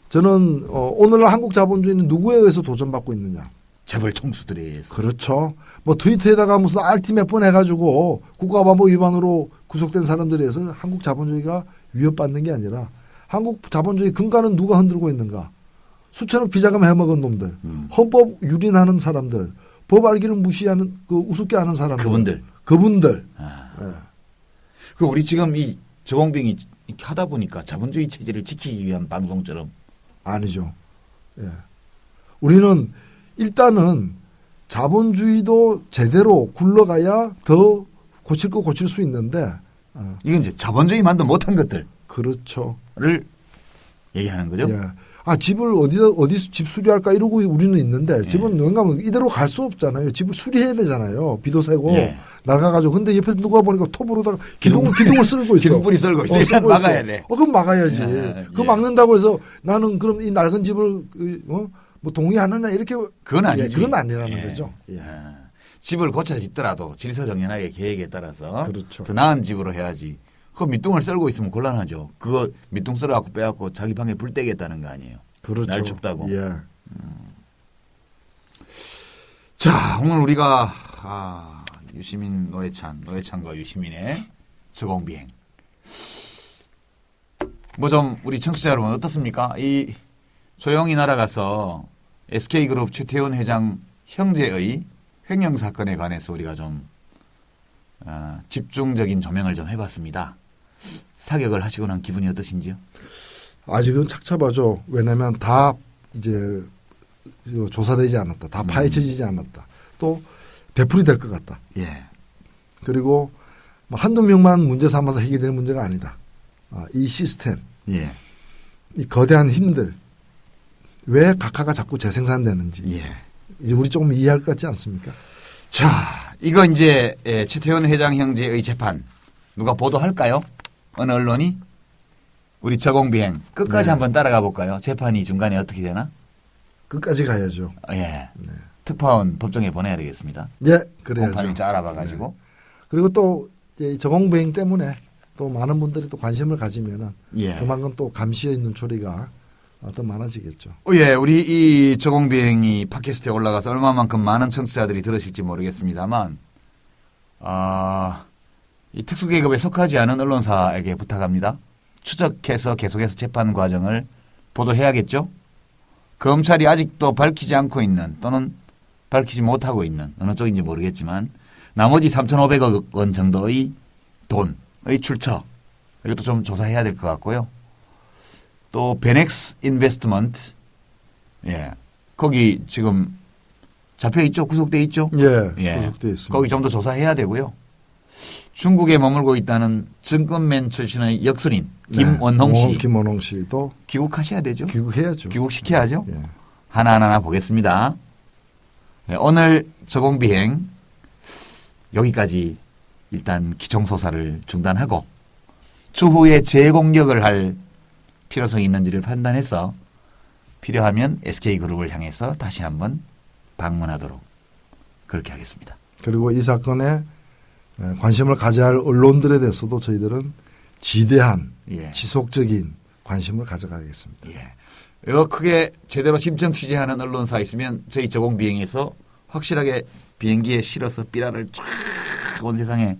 저는 오늘날 한국 자본주의는 누구에 의해서 도전받고 있느냐. 재벌 총수들에 의해서. 그렇죠. 뭐 트위터에다가 무슨 RT 몇 번 해가지고 국가보안법 위반으로 구속된 사람들에 의해서 한국 자본주의가 위협받는 게 아니라 한국 자본주의 근간은 누가 흔들고 있는가. 수천억 비자금 해먹은 놈들, 헌법 유린하는 사람들, 법 알기를 무시하는 그 우습게 하는 사람들, 그분들. 그 우리 지금 이 저공병이 이렇게 하다 보니까 자본주의 체제를 지키기 위한 방송처럼 아니죠. 우리는 일단은 자본주의도 제대로 굴러가야 더 고칠 거 고칠 수 있는데 이건 이제 자본주의만도 못한 것들. 그렇죠.를 얘기하는 거죠. 집을 어디서 집 수리할까 이러고 우리는 있는데 집은 왜냐하면 이대로 갈 수 없잖아요. 집을 수리해야 되잖아요. 비도 새고 낡아가지고. 근데 옆에서 누가 보니까 톱으로다가 기둥을 쓸고 있어. 기둥뿌리 쓸고 있어. 일단 막아야 돼. 그럼 막아야지. 그거 막는다고 해서 나는 그럼 이 낡은 집을 뭐 동의하느냐 이렇게 그건 아니지. 그건 아니라는 거죠. 집을 고쳐 짓더라도 질서정연하게 계획에 따라서 그렇죠. 더 나은 집으로 해야지. 그 밑둥을 썰고 있으면 곤란하죠. 그거 밑둥 썰어갖고 빼갖고 자기 방에 불 떼겠다는 거 아니에요. 그렇죠. 날 춥다고. 자, 오늘 우리가 유시민 노회찬과 유시민의 저공비행. 뭐 좀 우리 청취자 여러분 어떻습니까? 이 조용히 날아가서 SK그룹 최태원 회장 형제의 횡령 사건에 관해서 우리가 좀 집중적인 조명을 좀 해봤습니다. 사격을 하시고 난 기분이 어떠신지요? 아직은 착잡하죠. 왜냐하면 다 이제 조사되지 않았다. 다 파헤쳐지지 않았다. 또 되풀이 될 것 같다. 그리고 뭐 한두 명만 문제 삼아서 해결될 문제가 아니다. 이 시스템, 이 거대한 힘들, 왜 각하가 자꾸 재생산되는지 이제 우리 조금 이해할 것 같지 않습니까? 자, 이거 이제 최태원 회장 형제의 재판 누가 보도할까요? 어느 언론이? 우리 저공비행 끝까지 한번 따라가 볼까요? 재판이 중간에 어떻게 되나? 끝까지 가야죠. 특파원 법정에 보내야 되겠습니다. 그래야죠. 공판일자 알아봐가지고. 그리고 또 저공비행 때문에 또 많은 분들이 또 관심을 가지면은 그만큼 또 감시의 눈초리가 더 많아지겠죠. 우리 이 저공비행이 팟캐스트에 올라가서 얼마만큼 많은 청취자들이 들으실지 모르겠습니다만, 이 특수계급에 속하지 않은 언론사에게 부탁합니다. 추적해서 계속해서 재판 과정을 보도해야겠죠. 검찰이 아직도 밝히지 않고 있는 또는 밝히지 못하고 있는 어느 쪽인지 모르겠지만 나머지 3,500억 원 정도의 돈의 출처 이것도 좀 조사해야 될 것 같고요. 또 베넥스 인베스트먼트 거기 지금 잡혀 있죠? 구속돼 있죠? 구속돼 있습니다. 거기 좀 더 조사해야 되고요. 중국에 머물고 있다는 증권맨 출신의 역술인 김원홍 씨. 김원홍 씨도 귀국하셔야 되죠? 귀국해야죠. 귀국시켜야죠. 하나하나 보겠습니다. 오늘 저공비행 여기까지 일단 기청소사를 중단하고 추후에 재공격을 할 필요성이 있는지를 판단해서 필요하면 SK그룹을 향해서 다시 한번 방문하도록 그렇게 하겠습니다. 그리고 이 사건에 관심을 가져야 할 언론들에 대해서도 저희들은 지대한 지속적인 관심을 가져가겠습니다. 이거 크게 제대로 심층 취재하는 언론사 있으면 저희 저공비행에서 확실하게 비행기에 실어서 삐라를 쫙 온 세상에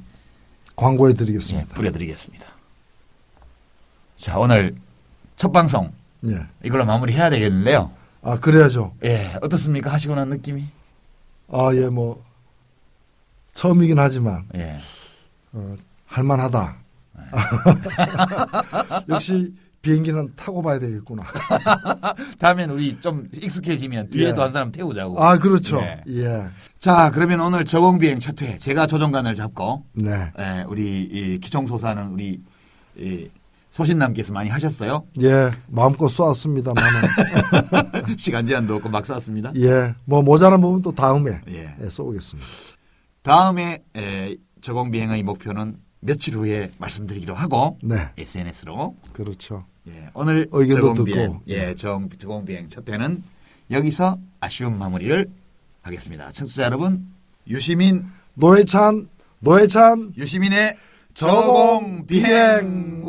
광고해 드리겠습니다. 뿌려드리겠습니다. 자, 오늘 첫 방송 이걸로 마무리해야 되겠는데요. 아, 그래야죠. 예, 어떻습니까? 하시고 난 느낌이? 아, 예, 뭐 처음이긴 하지만 예. 할만하다. 역시 비행기는 타고 봐야 되겠구나. 다음엔 우리 좀 익숙해지면 뒤에도 한 사람 태우자고. 아, 그렇죠. 예. 자, 그러면 오늘 저공비행 첫 회 제가 조종관을 잡고 우리 이 기청소사는 우리 소신남께서 많이 하셨어요. 예, 마음껏 쏘았습니다만은 시간 제한도 없고 막 쏘았습니다. 예, 뭐 모자란 부분 또 다음에 쏘겠습니다. 다음에 저공비행의 목표는 며칠 후에 말씀드리기로 하고 SNS로 그렇죠. 예, 오늘 의견도 저공비행, 듣고 저공비행 첫 회는 여기서 아쉬운 마무리를 하겠습니다. 청취자 여러분, 유시민, 노회찬, 유시민의 저공비행.